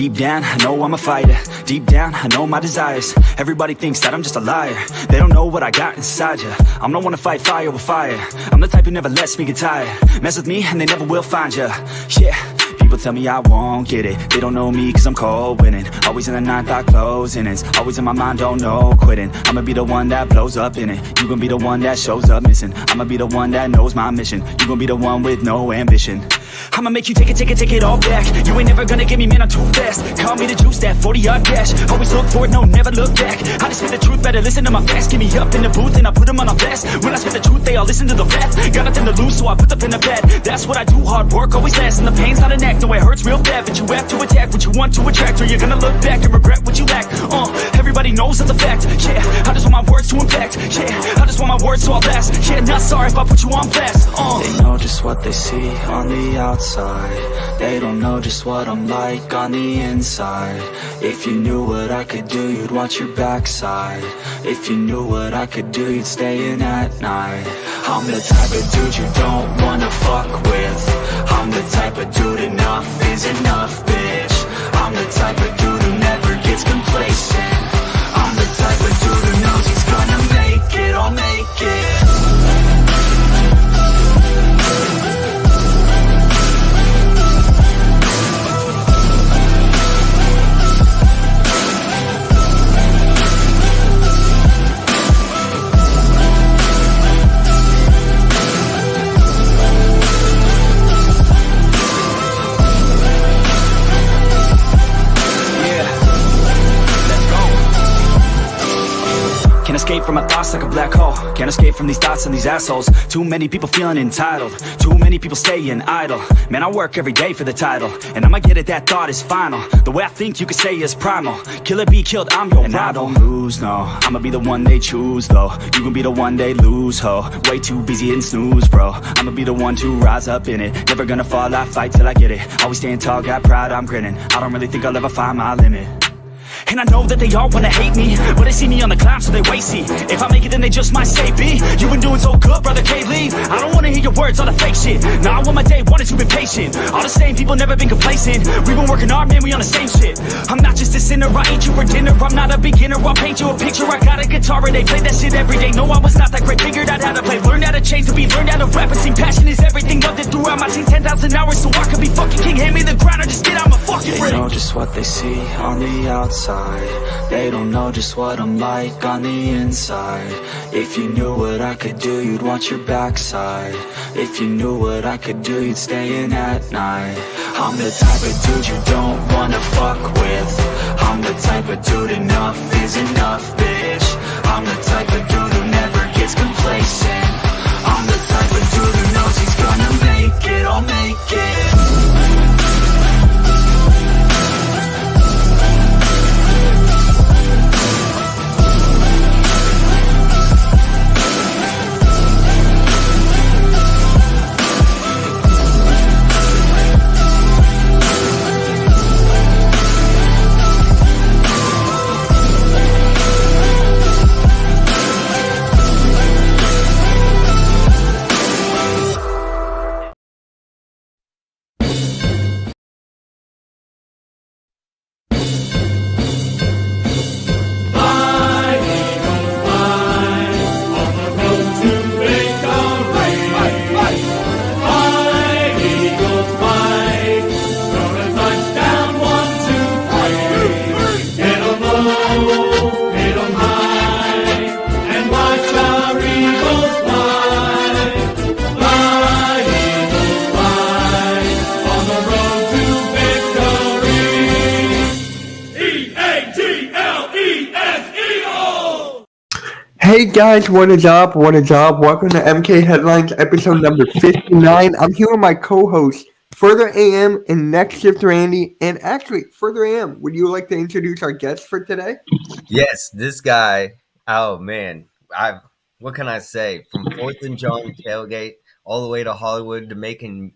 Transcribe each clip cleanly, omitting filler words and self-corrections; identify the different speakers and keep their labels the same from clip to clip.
Speaker 1: Deep down, I know I'm a fighter. Deep down, I know my desires. Everybody thinks that I'm just a liar. They don't know what I got inside ya. I'm the one to fight fire with fire. I'm the type who never lets me get tired. Mess with me and they never will find ya. Yeah. People tell me I won't get it. They don't know me cause I'm cold winning. Always in the ninth, I close innings. Always in my mind, don't know quitting. I'ma be the one that blows up in it. You gon' be the one that shows up missing. I'ma be the one that knows my mission. You gon' be the one with no ambition. I'ma make you take it all back. You ain't never gonna get me, man, I'm too fast. Call me the juice, that 40-yard dash. Always look forward, no, never look back. I just spit the truth, better listen to my facts. Get me up in the booth and I put them on a blast. When I spit the truth, they all listen to the rap. Got nothing to lose, so I put the pen to bed. That's what I do, hard work always lasts. And the pain's not an act, no, it hurts real bad. But you have to attack what you want to attract, or you're gonna look back and regret what you lack. Everybody knows that's a fact. Yeah, I just want my words to impact. Yeah, I just want my words to all last. Yeah, not sorry if I put you on blast. They know just what they see on the outside. They don't know just what I'm like on the inside. If you knew what I could do, you'd watch your backside. If you knew what I could do, you'd stay in at night. I'm the type of dude you don't wanna fuck with. I'm the type of dude enough is enough, bitch. I'm the type of dude who never gets complacent. I'm the type of dude who knows he's gonna make it, I'll make it. Can't escape from my thoughts like a black hole. Can't escape from these thoughts and these assholes. Too many people feeling entitled. Too many people staying idle. Man, I work every day for the title, and I'ma get it, that thought is final. The way I think you could say is primal. Kill or be killed, I'm your rival. I don't lose, no. I'ma be the one they choose, though. You gon' be the one they lose, ho. Way too busy and snooze, bro. I'ma be the one to rise up in it. Never gonna fall, I fight till I get it. Always staying tall, got pride, I'm grinning. I don't really think I'll ever find my limit. And I know that they all wanna hate me, but they see me on the climb, so they wait, see. If I make it, then they just might say, B, you been doing so good, brother, can't leave. I don't wanna hear your words, all the fake shit. Nah, I want my day one, you've been patient. All the same people, never been complacent. We been working hard, man, we on the same shit. I'm not just a sinner, I eat you for dinner. I'm not a beginner, I'll paint you a picture. I got a guitar and they play that shit every day. No, I was not that great, figured out how to play. Learned how to change to be, learned how to rap and sing. Passion is everything, loved it throughout my teens. 10,000 hours, so I could be fucking king. Hand me the grind, or just get out my fucking ring. They know just what they see on the outside. They don't know just what I'm like on the inside. If you knew what I could do, you'd watch your backside. If you knew what I could do, you'd stay in at night. I'm the type of dude you don't wanna fuck with. I'm the type of dude enough is enough, bitch. I'm the type of dude who never gets complacent. I'm the type of dude who knows he's gonna make it, I'll make it.
Speaker 2: Hey guys, what is up? What is up? Welcome to MK Headlines, episode number 59. I'm here with my co-host, Further AM and Next Shift Randy. And actually, Further AM, would you like to introduce our guest for today?
Speaker 3: Yes, this guy. Oh man, what can I say? From 4th and John tailgate all the way to Hollywood to making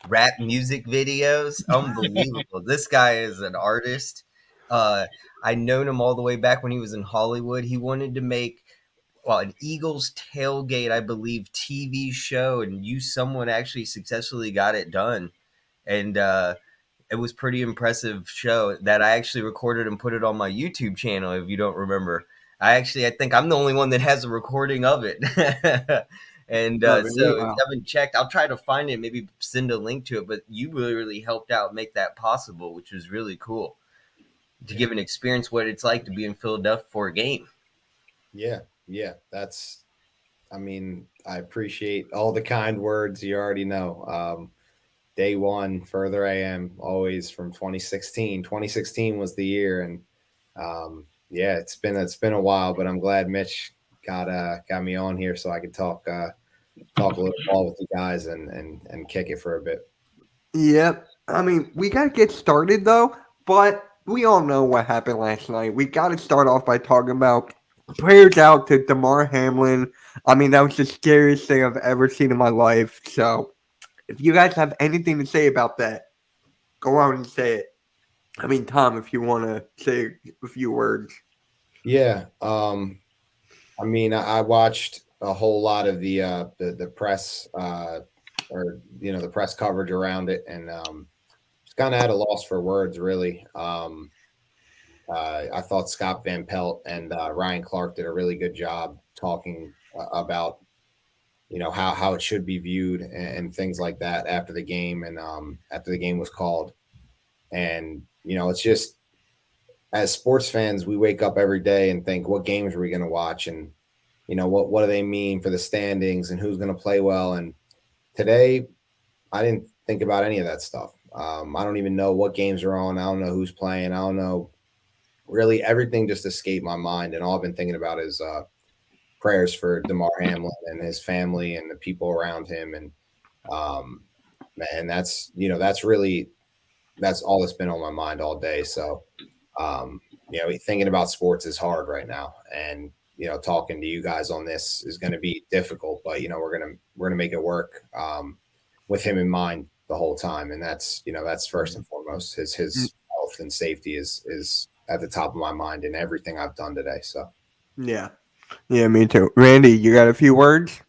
Speaker 3: rap music videos. Unbelievable. This guy is an artist. I known him all the way back when he was in Hollywood. He wanted to make an Eagles tailgate, I believe, TV show, and someone actually successfully got it done. And it was pretty impressive show that I actually recorded and put it on my YouTube channel. If you don't remember, I think I'm the only one that has a recording of it. And
Speaker 2: Oh,
Speaker 3: so
Speaker 2: really?
Speaker 3: if
Speaker 2: Wow.
Speaker 3: you haven't checked, I'll try to find it, maybe send a link to it. But you really helped out make that possible, which was really cool to give an experience what it's like to be in Philadelphia for a game.
Speaker 4: Yeah. I mean, I appreciate all the kind words. You already know. Day one, Further AM, always from 2016. 2016 was the year, and yeah, it's been a while, but I'm glad Mitch got me on here so I could talk a little ball with you guys and kick it for a bit.
Speaker 2: Yep. I mean, we got to get started, though, but we all know what happened last night. We got to start off by talking about prayers out to Damar Hamlin. I mean, that was the scariest thing I've ever seen in my life. So, if you guys have anything to say about that, go out and say it. I mean, Tom, if you want to say a few words.
Speaker 4: Yeah. I mean, I watched a whole lot of the press or the press coverage around it, and just kind of at a loss for words, really. I thought Scott Van Pelt and Ryan Clark did a really good job talking about how it should be viewed and things like that after the game and after the game was called. And it's just, as sports fans, we wake up every day and think, what games are we going to watch, and what do they mean for the standings and who's going to play well. And today I didn't think about any of that stuff. I don't even know what games are on. I don't know who's playing. I don't know. Really, everything just escaped my mind, and all I've been thinking about is prayers for Damar Hamlin and his family and the people around him. And man, that's all that's been on my mind all day. So thinking about sports is hard right now, and talking to you guys on this is going to be difficult, but we're gonna make it work with him in mind the whole time, and that's first and foremost. His health and safety is at the top of my mind in everything I've done today. So
Speaker 2: Yeah, me too. Randy, you got a few words?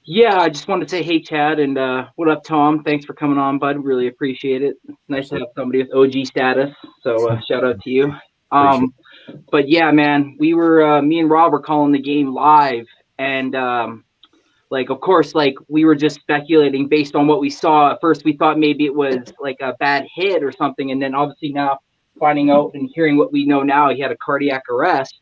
Speaker 5: Yeah, I just wanted to say, hey, Chad, and what up, Tom? Thanks for coming on, bud. Really appreciate it. It's nice to have somebody with OG status, so shout out to you. But yeah, man, we were me and Rob were calling the game live, and of course, we were just speculating based on what we saw. At first, we thought maybe it was like a bad hit or something, and then obviously now finding out and hearing what we know now, he had a cardiac arrest.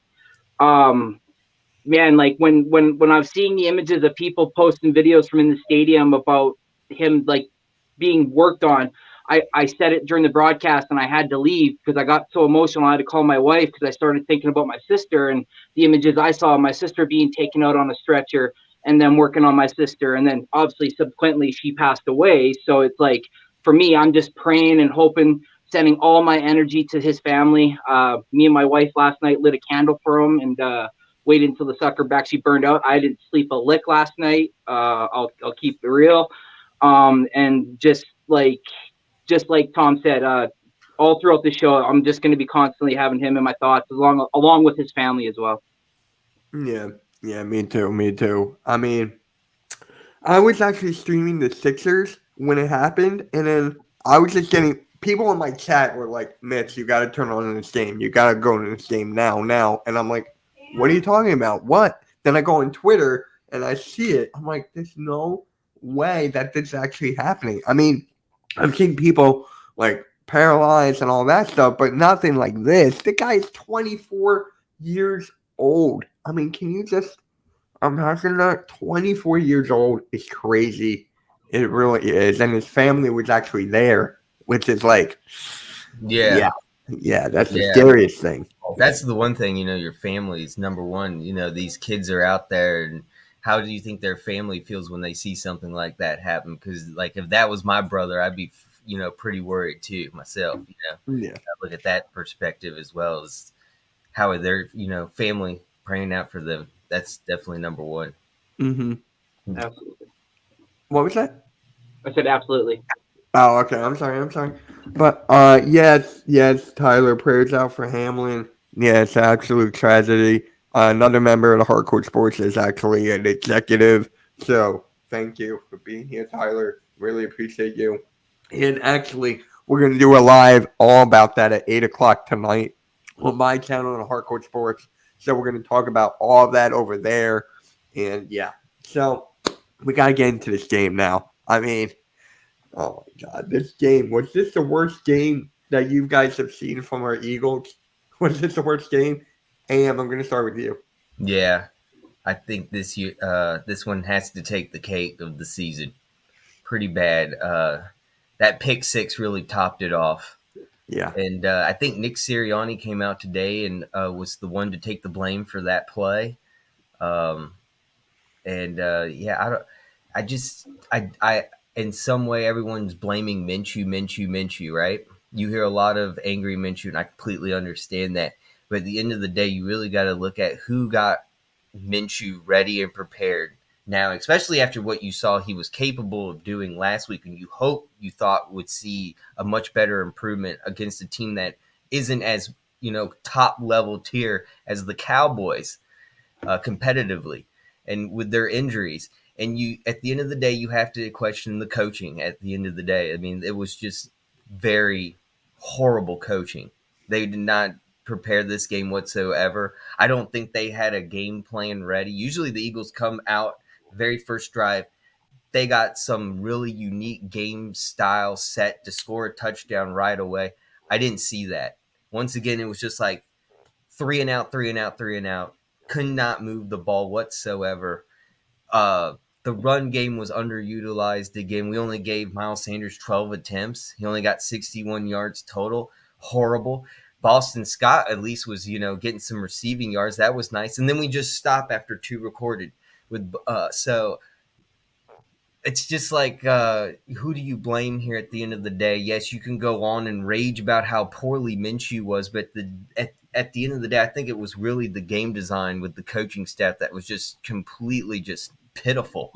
Speaker 5: Man, when I was seeing the images of people posting videos from in the stadium about him being worked on, I said it during the broadcast and I had to leave because I got so emotional. I had to call my wife because I started thinking about my sister and the images I saw of my sister being taken out on a stretcher and then working on my sister. And then obviously subsequently she passed away. So it's for me, I'm just praying and hoping, sending all my energy to his family. Me and my wife last night lit a candle for him and waited until the sucker actually burned out. I didn't sleep a lick last night. I'll keep it real. And just like Tom said, all throughout the show, I'm just going to be constantly having him in my thoughts along with his family as well.
Speaker 2: Yeah, me too. I mean, I was actually streaming the Sixers when it happened, and then I was just getting people in my chat were like, Mitch, you got to turn on this game. You got to go into this game now. And I'm like, what are you talking about? What? Then I go on Twitter and I see it. I'm like, there's no way that this is actually happening. I mean, I've seen people paralyzed and all that stuff, but nothing like this. The guy is 24 years old. I mean, can you just imagine that? 24 years old is crazy. It really is. And his family was actually there, which is yeah, that's the scariest thing.
Speaker 3: That's the one thing, your family is number one. These kids are out there, and how do you think their family feels when they see something like that happen? Because if that was my brother, I'd be pretty worried too myself.
Speaker 2: Yeah.
Speaker 3: I look at that perspective as well as how are their family praying out for them. That's definitely number one.
Speaker 2: Mm-hmm.
Speaker 5: Absolutely.
Speaker 2: What was that?
Speaker 5: I said absolutely.
Speaker 2: Oh, okay. I'm sorry. But yes, Tyler, prayers out for Hamlin. Yeah, it's an absolute tragedy. Another member of the Hardcore Sports is actually an executive. So thank you for being here, Tyler. Really appreciate you. And actually, We're going to do a live all about that at 8 o'clock tonight on my channel on Hardcore Sports. So we're going to talk about all of that over there. And yeah, so we got to get into this game now. I mean, oh my God, this game, was this the worst game that you guys have seen from our Eagles? Was this the worst game? I'm going to start with you.
Speaker 3: Yeah, I think this year, this one has to take the cake of the season. Pretty bad. That pick six really topped it off.
Speaker 2: Yeah.
Speaker 3: And I think Nick Sirianni came out today and was the one to take the blame for that play. I in some way everyone's blaming Minshew, right? You hear a lot of angry Minshew, and I completely understand that. But at the end of the day, you really got to look at who got Minshew ready and prepared now, especially after what you saw he was capable of doing last week, and you thought would see a much better improvement against a team that isn't as, top level tier as the Cowboys competitively and with their injuries. And at the end of the day, you have to question the coaching at the end of the day. I mean, it was just very horrible coaching. They did not prepare this game whatsoever. I don't think they had a game plan ready. Usually the Eagles come out very first drive, they got some really unique game style set to score a touchdown right away. I didn't see that. Once again, it was just like 3 and out. Could not move the ball whatsoever. The run game was underutilized again. We only gave Miles Sanders 12 attempts. He only got 61 yards total. Horrible. Boston Scott at least was, getting some receiving yards. That was nice. And then we just stopped after 2 recorded. So it's just like, who do you blame here at the end of the day? Yes, you can go on and rage about how poorly Minshew was, but at the end of the day, I think it was really the game design with the coaching staff that was just completely just pitiful.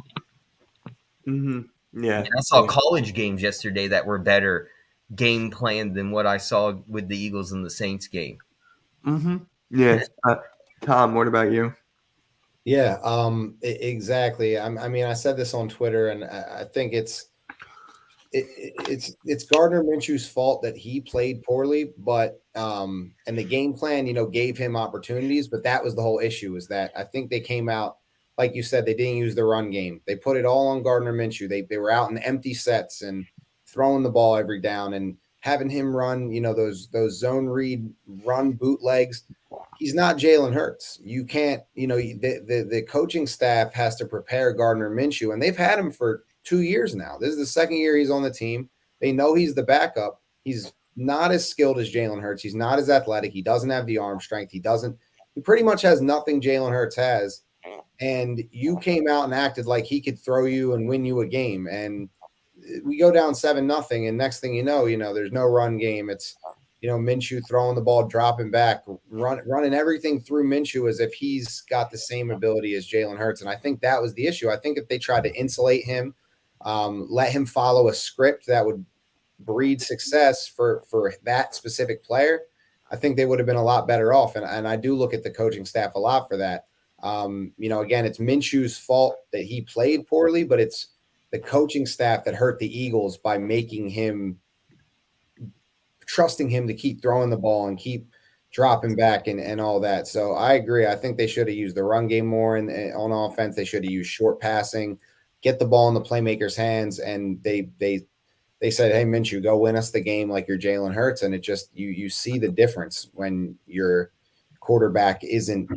Speaker 2: Mm-hmm. Yeah.
Speaker 3: And I saw college games yesterday that were better game planned than what I saw with the Eagles and the Saints game.
Speaker 2: Mm-hmm. Yeah. Tom, what about you?
Speaker 4: Yeah, exactly. I mean, I said this on Twitter, and I think it's Gardner Minshew's fault that he played poorly, but and the game plan, gave him opportunities, but that was the whole issue. Is that I think they came out, like you said, they didn't use the run game. They put it all on Gardner Minshew. They were out in empty sets and throwing the ball every down and having him run, those zone read run bootlegs. He's not Jalen Hurts. You can't, the coaching staff has to prepare Gardner Minshew, and they've had him for 2 years now. This is the second year he's on the team. They know he's the backup. He's not as skilled as Jalen Hurts. He's not as athletic. He doesn't have the arm strength. He pretty much has nothing Jalen Hurts has. And you came out and acted like he could throw you and win you a game. And we go down 7-0, and next thing you know, there's no run game. It's, Minshew throwing the ball, dropping back, running everything through Minshew as if he's got the same ability as Jalen Hurts. And I think that was the issue. I think if they tried to insulate him, let him follow a script that would breed success for that specific player, I think they would have been a lot better off. And I do look at the coaching staff a lot for that. Again, it's Minshew's fault that he played poorly, but it's the coaching staff that hurt the Eagles by trusting him to keep throwing the ball and keep dropping back and all that. So I agree. I think they should have used the run game more on offense. They should have used short passing, get the ball in the playmakers' hands. And they said, hey, Minshew, go win us the game like you're Jalen Hurts. And it just, you see the difference when your quarterback isn't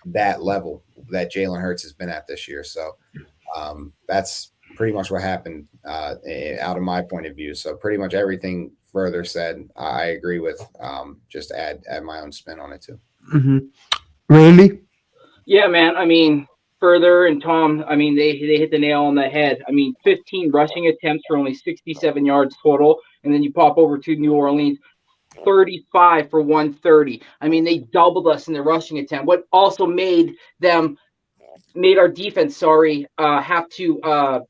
Speaker 4: that level that Jalen Hurts has been at this year. So that's pretty much what happened out of my point of view. So pretty much everything further said, I agree with. Just add my own spin on it too.
Speaker 2: Mm-hmm. Randy?
Speaker 5: Yeah, man. I mean, Further and Tom, I mean, they hit the nail on the head. I mean, 15 rushing attempts for only 67 yards total, and then you pop over to New Orleans, 35 for 130. I mean, they doubled us in the rushing attempt. What also made our defense, have to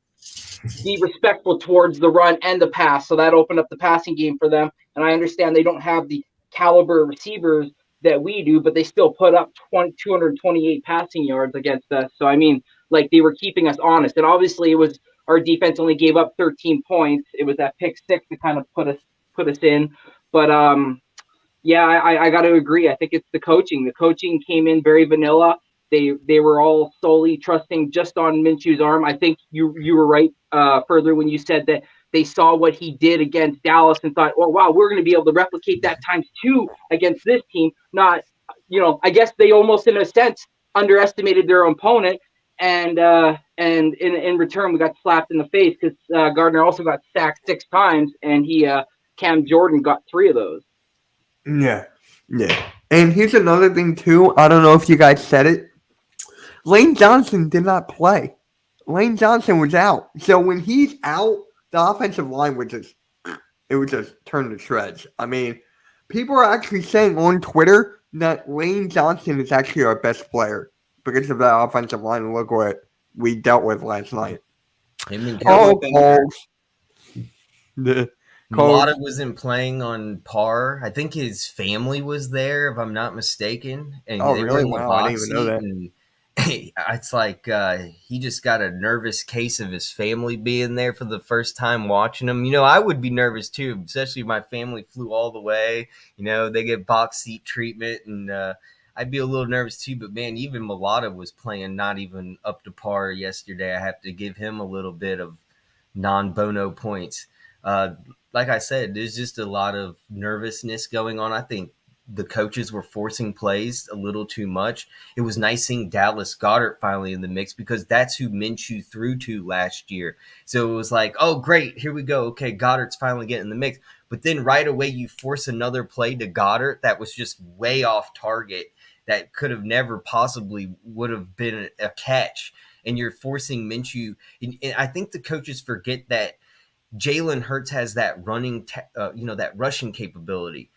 Speaker 5: be respectful towards the run and the pass. So that opened up the passing game for them. And I understand they don't have the caliber receivers that we do, but they still put up 228 passing yards against us. So, I mean, like, they were keeping us honest. And obviously it was our defense only gave up 13 points. It was that pick six that kind of put us put us in. But yeah, I got to agree. I think it's the coaching. The coaching came in very vanilla. They were all solely trusting just on Minshew's arm. I think you were right further when you said that they saw what he did against Dallas and thought, oh, wow, we're going to be able to replicate that times 2 against this team. Not, I guess they almost, in a sense, underestimated their opponent. And in return, we got slapped in the face because Gardner also got sacked 6 times, and Cam Jordan got 3 of those.
Speaker 2: Yeah. And here's another thing, too. I don't know if you guys said it. Lane Johnson did not play. Lane Johnson was out. So when he's out, the offensive line would just turn to shreds. I mean, people are actually saying on Twitter that Lane Johnson is actually our best player because of that offensive line. Look what we dealt with last night.
Speaker 3: Mulata wasn't playing on par. I think his family was there, if I'm not mistaken. And
Speaker 2: they really? Wow, I didn't even know that.
Speaker 3: And it's like he just got a nervous case of his family being there for the first time watching him. I would be nervous too, especially if my family flew all the way. They get box seat treatment, and I'd be a little nervous too. But man, even Mulata was playing not even up to par yesterday. I have to give him a little bit of non-bono points. Like I said, there's just a lot of nervousness going on. I think the coaches were forcing plays a little too much. It was nice seeing Dallas Goedert finally in the mix because that's who Minshew threw to last year. So it was like, oh, great, here we go. Okay, Goddard's finally getting in the mix. But then right away you force another play to Goedert that was just way off target that could have never possibly would have been a catch. And you're forcing Minshew. And I think the coaches forget that Jalen Hurts has that that rushing capability.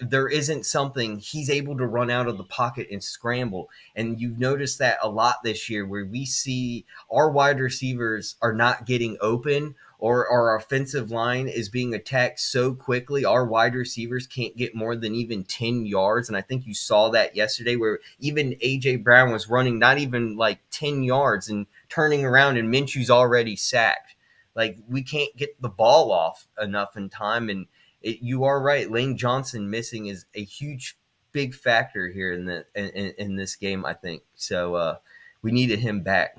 Speaker 3: There isn't something he's able to run out of the pocket and scramble. And you've noticed that a lot this year where we see our wide receivers are not getting open or our offensive line is being attacked so quickly. Our wide receivers can't get more than even 10 yards. And I think you saw that yesterday where even A.J. Brown was running not even like 10 yards and turning around and Minshew's already sacked. Like we can't get the ball off enough in time. And you are right. Lane Johnson missing is a huge, big factor here in this game, I think. So we needed him back.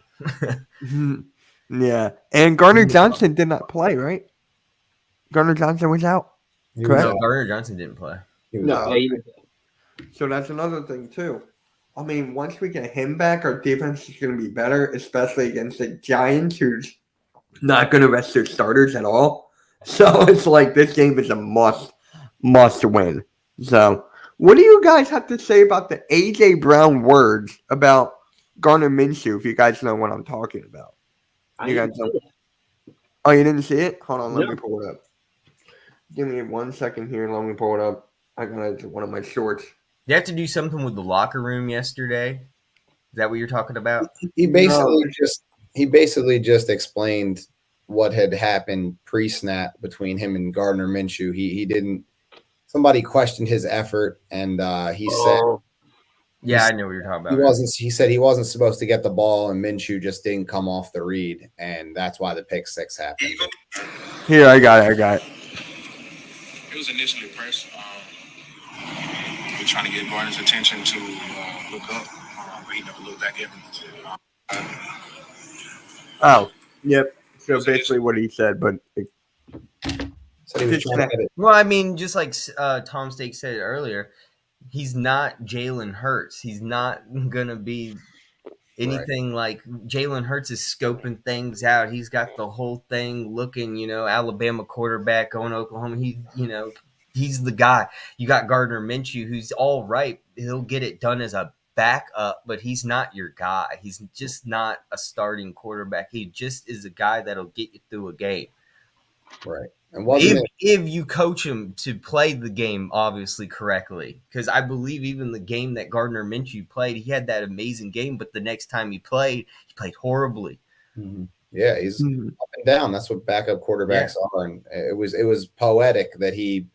Speaker 2: Yeah. And Gardner Johnson did not play, right? Gardner Johnson was out. Correct?
Speaker 3: No, Gardner Johnson didn't play.
Speaker 5: No.
Speaker 2: So that's another thing, too. I mean, once we get him back, our defense is going to be better, especially against the Giants, who's not going to rest their starters at all. So it's like this game is a must win. So what do you guys have to say about the A.J. Brown words about Gardner Minshew, if you guys know what I'm talking about? You guys know? Oh, you didn't see it? Hold on, let me pull it up. Give me 1 second here. Let me pull it up. I got one of my shorts.
Speaker 3: You have to do something with the locker room yesterday. Is that what you're talking about?
Speaker 4: He basically just explained what had happened pre-snap between him and Gardner Minshew. He didn't. Somebody questioned his effort, and he said,
Speaker 3: "Yeah, I know what you're talking about."
Speaker 4: He said he wasn't supposed to get the ball, and Minshew just didn't come off the read, and that's why the pick six happened.
Speaker 2: Here, I got it.
Speaker 6: It was initially pressed. We're trying to get Gardner's attention to look up, but he never looked back at me.
Speaker 2: Oh, yep. So basically what he said, but
Speaker 4: so he was trying to get it.
Speaker 3: Well, I mean, just like Tom Stake said earlier, he's not Jalen Hurts. He's not gonna be anything like Jalen Hurts is scoping things out. He's got the whole thing looking, Alabama quarterback going to Oklahoma. He's the guy. You got Gardner Minshew, who's all right. He'll get it done as a backup, but he's not your guy. He's just not a starting quarterback. He just is a guy that'll get you through a game.
Speaker 4: Right. And
Speaker 3: if you coach him to play the game obviously correctly, because I believe even the game that Gardner Minshew played, he had that amazing game, but the next time he played horribly.
Speaker 4: Mm-hmm. Yeah, he's up and down. That's what backup quarterbacks are, and it was poetic that he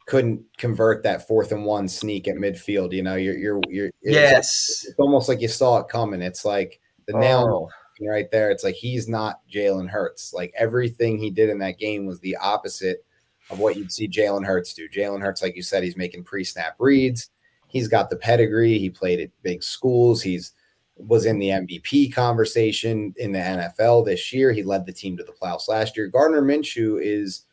Speaker 4: couldn't convert that 4th and 1 sneak at midfield. It's almost like you saw it coming. It's like the nail right there. It's like he's not Jalen Hurts. Like everything he did in that game was the opposite of what you'd see Jalen Hurts do. Jalen Hurts, like you said, he's making pre-snap reads. He's got the pedigree. He played at big schools. Was in the MVP conversation in the NFL this year. He led the team to the playoffs last year. Gardner Minshew is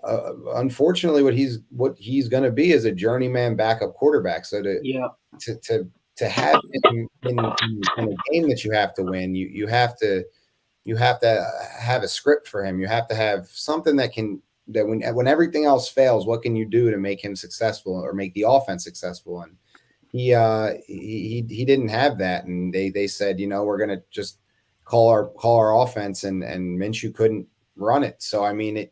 Speaker 4: unfortunately what he's going to be is a journeyman backup quarterback. So to have him in a game that you have to win, you have to have a script for him. You have to have something that when everything else fails, what can you do to make him successful or make the offense successful? And he didn't have that, and they said, we're going to just call our offense, and Minshew couldn't run it. So I mean,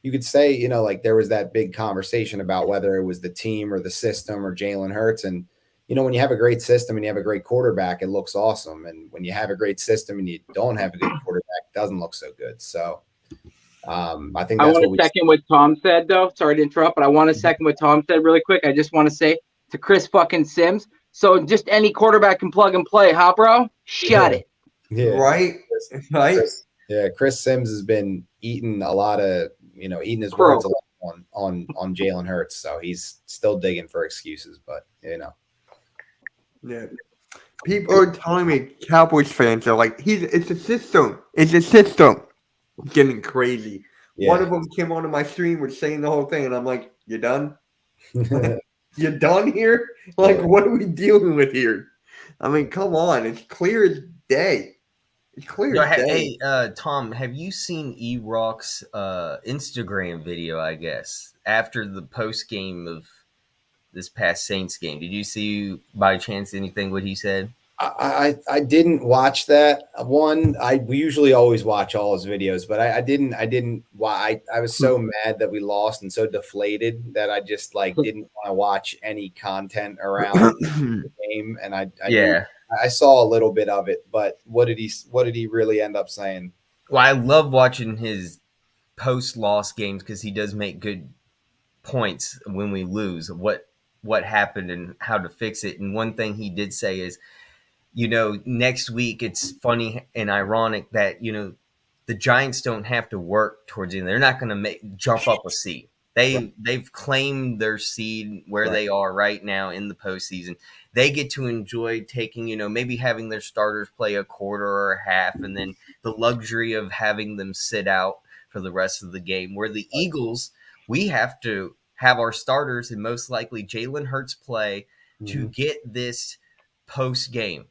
Speaker 4: you could say, like there was that big conversation about whether it was the team or the system or Jalen Hurts, and when you have a great system and you have a great quarterback, it looks awesome, and when you have a great system and you don't have a good quarterback, it doesn't look so good. So I think that's
Speaker 5: want to second what Tom said, though. Sorry to interrupt, but I want to second what Tom said really quick. I just want to say to Chris fucking Sims. So just any quarterback can plug and play, huh, bro? Shut it.
Speaker 4: Yeah.
Speaker 2: Right.
Speaker 4: Chris Sims has been eating a lot of, eating his words a lot on Jalen Hurts. So he's still digging for excuses, but
Speaker 2: Yeah. People are telling me Cowboys fans are like, it's a system. It's a system. It's getting crazy. Yeah. One of them came onto my stream was saying the whole thing, and I'm like, you done? You done here? Like, what are we dealing with here? I mean, come on. It's clear as day. It's clear as day.
Speaker 3: Hey, Tom, have you seen E-Rock's Instagram video, I guess, after the post game of this past Saints game? Did you see, by chance, anything what he said?
Speaker 4: I didn't watch that one. We usually always watch all his videos, but I didn't. I was so mad that we lost and so deflated that I just didn't want to watch any content around the game. And I saw a little bit of it, but what did he really end up saying?
Speaker 3: Well, I love watching his post-loss games because he does make good points when we lose. What happened and how to fix it. And one thing he did say is, next week it's funny and ironic that, the Giants don't have to work towards the end. They're not going to jump up a seed. They've claimed their seed where they are right now in the postseason. They get to enjoy taking, maybe having their starters play a quarter or a half, and then the luxury of having them sit out for the rest of the game. Where the Eagles, we have to have our starters and most likely Jalen Hurts play to get this post game.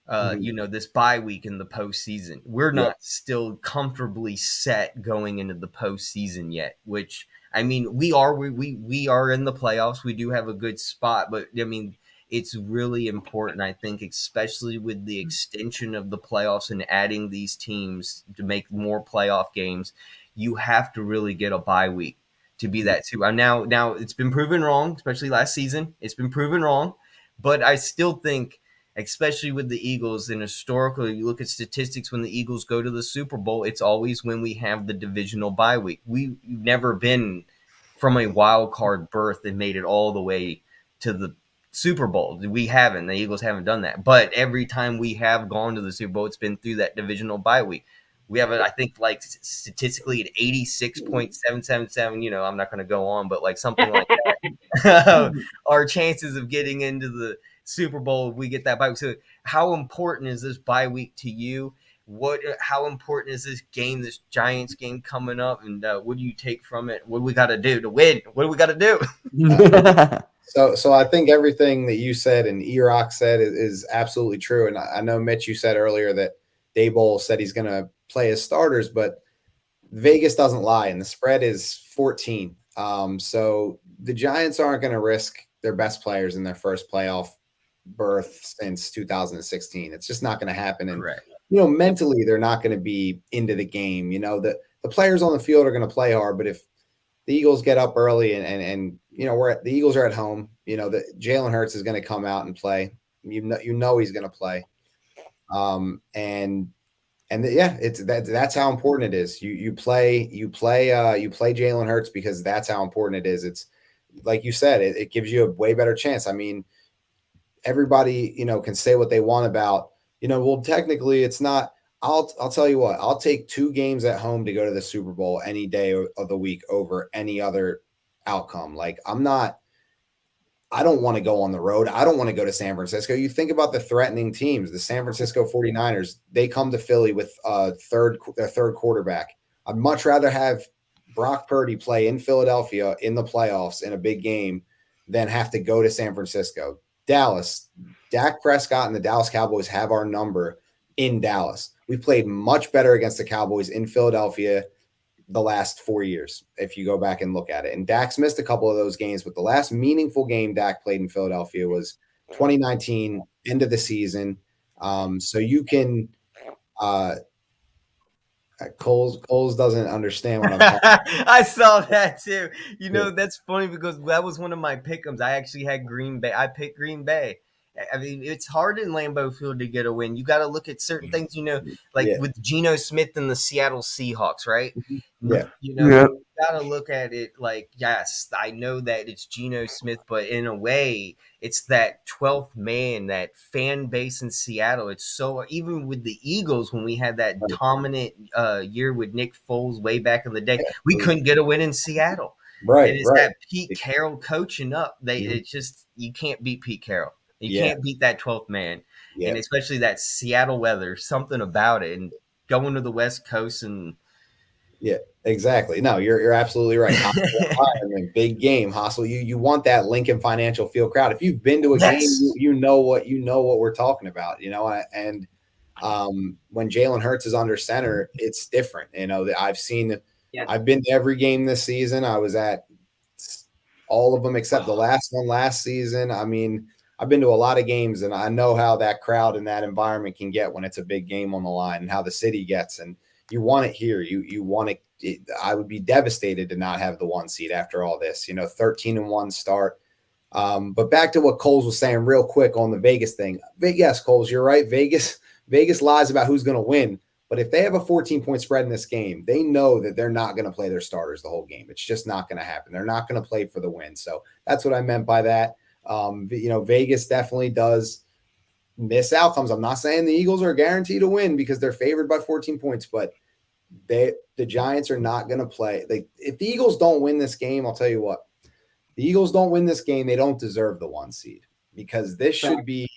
Speaker 3: This bye week in the postseason. We're not still comfortably set going into the postseason yet, which, I mean, we are in the playoffs. We do have a good spot, but I mean, it's really important, I think, especially with the extension of the playoffs and adding these teams to make more playoff games. You have to really get a bye week to be that too. Now it's been proven wrong, especially last season. It's been proven wrong, but I still think, especially with the Eagles, and historically, you look at statistics, when the Eagles go to the Super Bowl, it's always when we have the divisional bye week. We've never been from a wild card berth and made it all the way to the Super Bowl. We haven't. The Eagles haven't done that. But every time we have gone to the Super Bowl, it's been through that divisional bye week. We have, I think, statistically at 86.777. I'm not going to go on, but something like that. Our chances of getting into the Super Bowl, if we get that bye week. So how important is this bye week to you? How important is this game, this Giants game coming up? And what do you take from it? What do we got to do to win? What do we got to do?
Speaker 4: So I think everything that you said and E-Rock said is absolutely true. And I know, Mitch, you said earlier that Daboll said he's going to play his starters, but Vegas doesn't lie, and the spread is 14. So the Giants aren't going to risk their best players in their first playoff berth since 2016. It's just not going to happen. And mentally, they're not going to be into the game. The players on the field are going to play hard, but if the Eagles get up early and the Eagles are at home, that Jalen Hurts is going to come out and play. He's going to play. That's how important it is. You play Jalen Hurts because that's how important it is. It's like you said, it gives you a way better chance. I mean, everybody, can say what they want about, well, technically it's not, I'll tell you what. I'll take 2 games at home to go to the Super Bowl any day of the week over any other outcome. Like I don't want to go on the road. I don't want to go to San Francisco. You think about the threatening teams, the San Francisco 49ers, they come to Philly with their third quarterback. I'd much rather have Brock Purdy play in Philadelphia in the playoffs in a big game than have to go to San Francisco. Dallas, Dak Prescott and the Dallas Cowboys have our number in Dallas. We played much better against the Cowboys in Philadelphia the last 4 years, if you go back and look at it. And Dak's missed a couple of those games, but the last meaningful game Dak played in Philadelphia was 2019, end of the season. So you can Coles doesn't understand what I'm talking
Speaker 3: I saw that too. You know, that's funny because that was one of my pick'ems. I actually had Green Bay. I picked Green Bay. I mean, it's hard in Lambeau Field to get a win. You got to look at certain things, you know, like with Geno Smith and the Seattle Seahawks, right?
Speaker 4: Yeah.
Speaker 3: You know, you got to look at it like, yes, I know that it's Geno Smith, but in a way, it's that 12th man, that fan base in Seattle. It's so, even with the Eagles, when we had that dominant year with Nick Foles way back in the day, we couldn't get a win in Seattle.
Speaker 4: Right.
Speaker 3: It is that Pete Carroll coaching up. It's just, you can't beat Pete Carroll. You can't beat that 12th man, and especially that Seattle weather, something about it, and going to the West Coast and
Speaker 4: exactly. No, you're absolutely right. Big game, hostile. You want that Lincoln Financial Field crowd. If you've been to a game, you know what we're talking about. You know, and when Jalen Hurts is under center, it's different. You know, I've been to every game this season. I was at all of them except the last one last season. I mean, I've been to a lot of games, and I know how that crowd and that environment can get when it's a big game on the line, and how the city gets. And you want it here. You want it. I would be devastated to not have the 1 seed after all this. You know, 13-1 start. But back to what Coles was saying real quick on the Vegas thing. Yes, Coles, you're right. Vegas lies about who's going to win. But if they have a 14-point spread in this game, they know that they're not going to play their starters the whole game. It's just not going to happen. They're not going to play for the win. So that's what I meant by that. You know, Vegas definitely does miss outcomes. I'm not saying the Eagles are guaranteed to win because they're favored by 14 points, but the Giants are not going to play. If the Eagles don't win this game, I'll tell you what, the Eagles don't win this game, they don't deserve the 1 seed, because this should be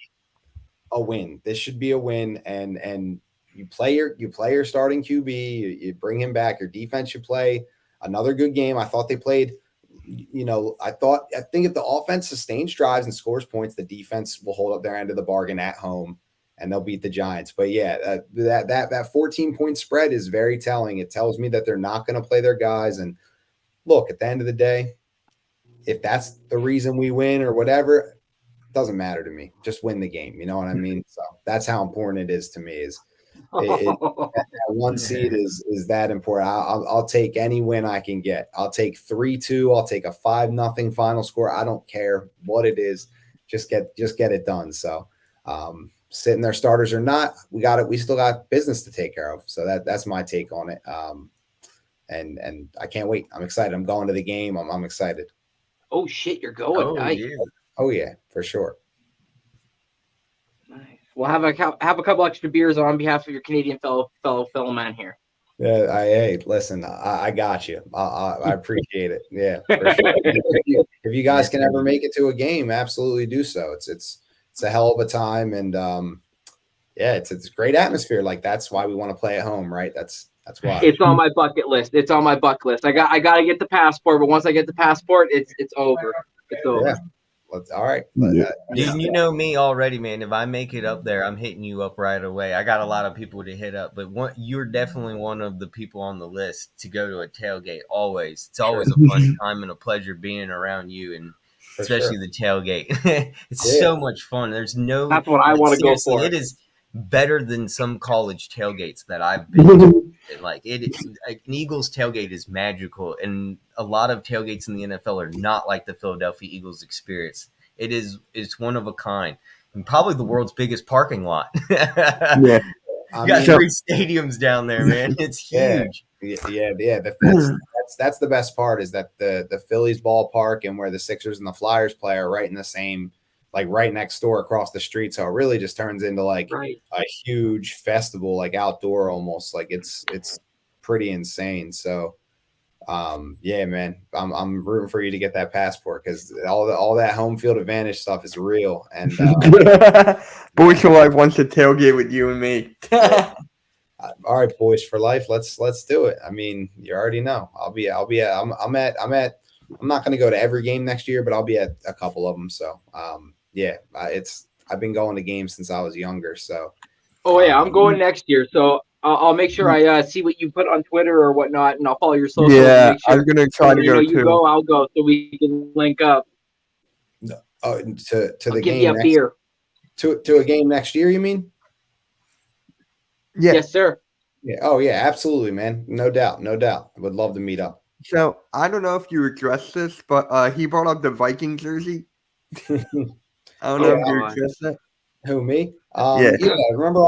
Speaker 4: a win. This should be a win. And you play your starting QB, you bring him back. Your defense should play another good game. I thought they played, you know, I think if the offense sustains drives and scores points, the defense will hold up their end of the bargain at home and they'll beat the Giants. But yeah, that 14-point spread is very telling. It tells me that they're not going to play their guys. And look, at the end of the day, if that's the reason we win or whatever, it doesn't matter to me. Just win the game. You know what I mean? So that's how important it is to me. Is that 1 seed is that important. I'll take any win I can get. I'll take 3-2. I'll take a 5-0 final score. I don't care what it is. Just get it done. So sitting their starters or not, we still got business to take care of. So that's my take on it. And I can't wait. I'm excited. I'm going to the game. I'm excited.
Speaker 5: Oh shit, you're going. Nice.
Speaker 4: Oh yeah, for sure.
Speaker 5: Nice. We'll have a couple extra beers on behalf of your Canadian fellow man here.
Speaker 4: Yeah, hey, listen, I got you. I appreciate it. Yeah, for sure. If you guys can ever make it to a game, absolutely do so. It's a hell of a time, and yeah, it's a great atmosphere. Like, that's why we want to play at home, right? That's why.
Speaker 5: It's on my bucket list. I got to get the passport, but once I get the passport, it's over. It's over.
Speaker 4: Yeah. All right.
Speaker 3: Dude, you know me already, man. If I make it up there, I'm hitting you up right away. I got a lot of people to hit up, but you're definitely one of the people on the list to go to a tailgate. Always. It's always a fun time and a pleasure being around you, and especially the tailgate. It's so much fun. That's what
Speaker 5: I want to go for.
Speaker 3: It is better than some college tailgates that I've been to. Like, an Eagles tailgate is magical, and a lot of tailgates in the NFL are not like the Philadelphia Eagles experience. It's one of a kind, and probably the world's biggest parking lot.
Speaker 2: Yeah,
Speaker 3: you got 3 stadiums down there, man. It's huge.
Speaker 4: Yeah. That's the best part, is that the Phillies ballpark and where the Sixers and the Flyers play are right in the same like right next door across the street. So it really just turns into like
Speaker 5: Right.
Speaker 4: a huge festival, like outdoor almost. Like it's pretty insane. So yeah, man, I'm rooting for you to get that passport because all that home field advantage stuff is real. And
Speaker 2: Boys for Life wants to tailgate with you and me.
Speaker 4: all right, boys for life. Let's do it. I mean, you already know. I'm not going to go to every game next year, but I'll be at a couple of them. So yeah, I've been going to games since I was younger. So
Speaker 5: Oh yeah, I'm going next year, so I'll make sure I see what you put on Twitter or whatnot, and I'll follow your socials.
Speaker 2: Yeah,
Speaker 5: and make sure
Speaker 2: I'm gonna try to
Speaker 5: you know
Speaker 2: go
Speaker 5: you
Speaker 2: too.
Speaker 5: go, I'll go, so we can link up.
Speaker 4: to
Speaker 5: I'll
Speaker 4: the
Speaker 5: give you
Speaker 4: game
Speaker 5: a beer.
Speaker 4: to a game next year. You mean?
Speaker 2: Yeah.
Speaker 5: Yes, sir.
Speaker 4: Yeah. Oh yeah, absolutely, man. No doubt. I would love to meet up.
Speaker 2: So I don't know if you addressed this, but he brought up the Viking jersey. I don't know if you
Speaker 5: God.
Speaker 2: addressed that.
Speaker 4: Who, me?
Speaker 2: Yeah.
Speaker 4: Yeah. Remember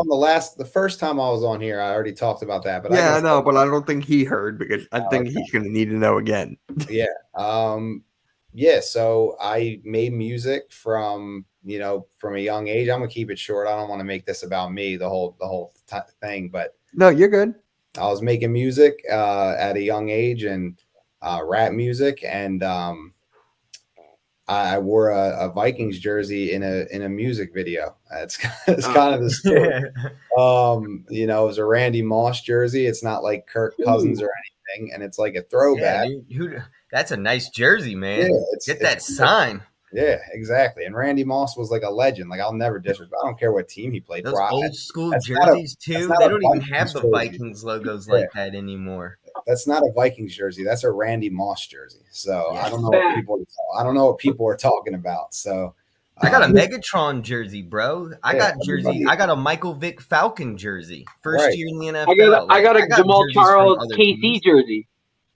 Speaker 4: the first time I was on here, I already talked about that. But
Speaker 2: Yeah, I
Speaker 4: guess-
Speaker 2: know, but I don't think he heard because I think he's gonna need to know again.
Speaker 4: Yeah. So I made music from a young age. I'm gonna keep it short. I don't want to make this about me, the whole thing. But
Speaker 2: No, you're good.
Speaker 4: I was making music at a young age and rap music, and I wore a Vikings jersey in a music video. It's kind of the story. It was a Randy Moss jersey. It's not like Kirk Cousins or anything, and it's like a
Speaker 3: Yeah,
Speaker 4: throwback.
Speaker 3: dude, that's a nice jersey, man.
Speaker 4: Yeah,
Speaker 3: Get that sign.
Speaker 4: Yeah, exactly. And Randy Moss was like a legend. Like I'll never disrespect. I don't care what team he played
Speaker 3: Those
Speaker 4: for.
Speaker 3: old school
Speaker 4: that's not a-
Speaker 3: jerseys too.
Speaker 4: not
Speaker 3: They
Speaker 4: a
Speaker 3: don't even
Speaker 4: Vikings
Speaker 3: have the
Speaker 4: jersey.
Speaker 3: Vikings logos like that anymore.
Speaker 4: That's not a Vikings jersey. That's a Randy Moss jersey. So
Speaker 3: Yes.
Speaker 4: I don't know what people are talking about. So
Speaker 3: I got a Megatron jersey, bro. I
Speaker 4: Yeah,
Speaker 3: got a Michael Vick Falcon jersey. First
Speaker 4: Right.
Speaker 3: year in the NFL.
Speaker 5: I got a Jamal
Speaker 3: jerseys from
Speaker 5: Charles
Speaker 3: other
Speaker 5: KC
Speaker 3: teams.
Speaker 5: jersey.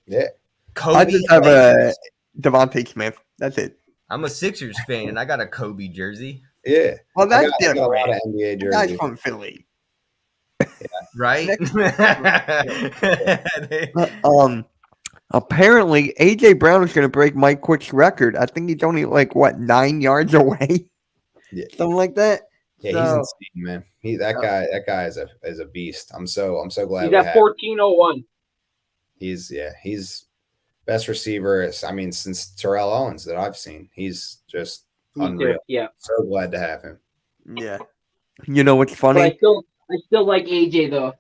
Speaker 4: yeah.
Speaker 3: Kobe.
Speaker 2: I just have a Devontae Smith. That's it.
Speaker 3: I'm a Sixers fan, and I got a Kobe jersey.
Speaker 4: Yeah.
Speaker 2: Well, that's
Speaker 4: I got a lot of
Speaker 2: different.
Speaker 4: NBA
Speaker 2: The guy's
Speaker 4: jerseys.
Speaker 2: from Philly.
Speaker 3: Right?
Speaker 2: Apparently AJ Brown is going to break Mike Quick's record. I think he's only 9 yards away,
Speaker 4: Yeah.
Speaker 2: something like that.
Speaker 4: Yeah, he's
Speaker 2: So-
Speaker 4: insane, man. That guy is a beast. I'm so glad
Speaker 5: He's
Speaker 4: we
Speaker 5: at
Speaker 4: have.
Speaker 5: 1401.
Speaker 4: He's best receiver. Since Terrell Owens that I've seen. He's just
Speaker 5: Me too.
Speaker 4: unreal.
Speaker 5: Yeah.
Speaker 4: So glad to have him.
Speaker 2: Yeah. You know what's
Speaker 5: But I
Speaker 2: funny?
Speaker 5: still like AJ though.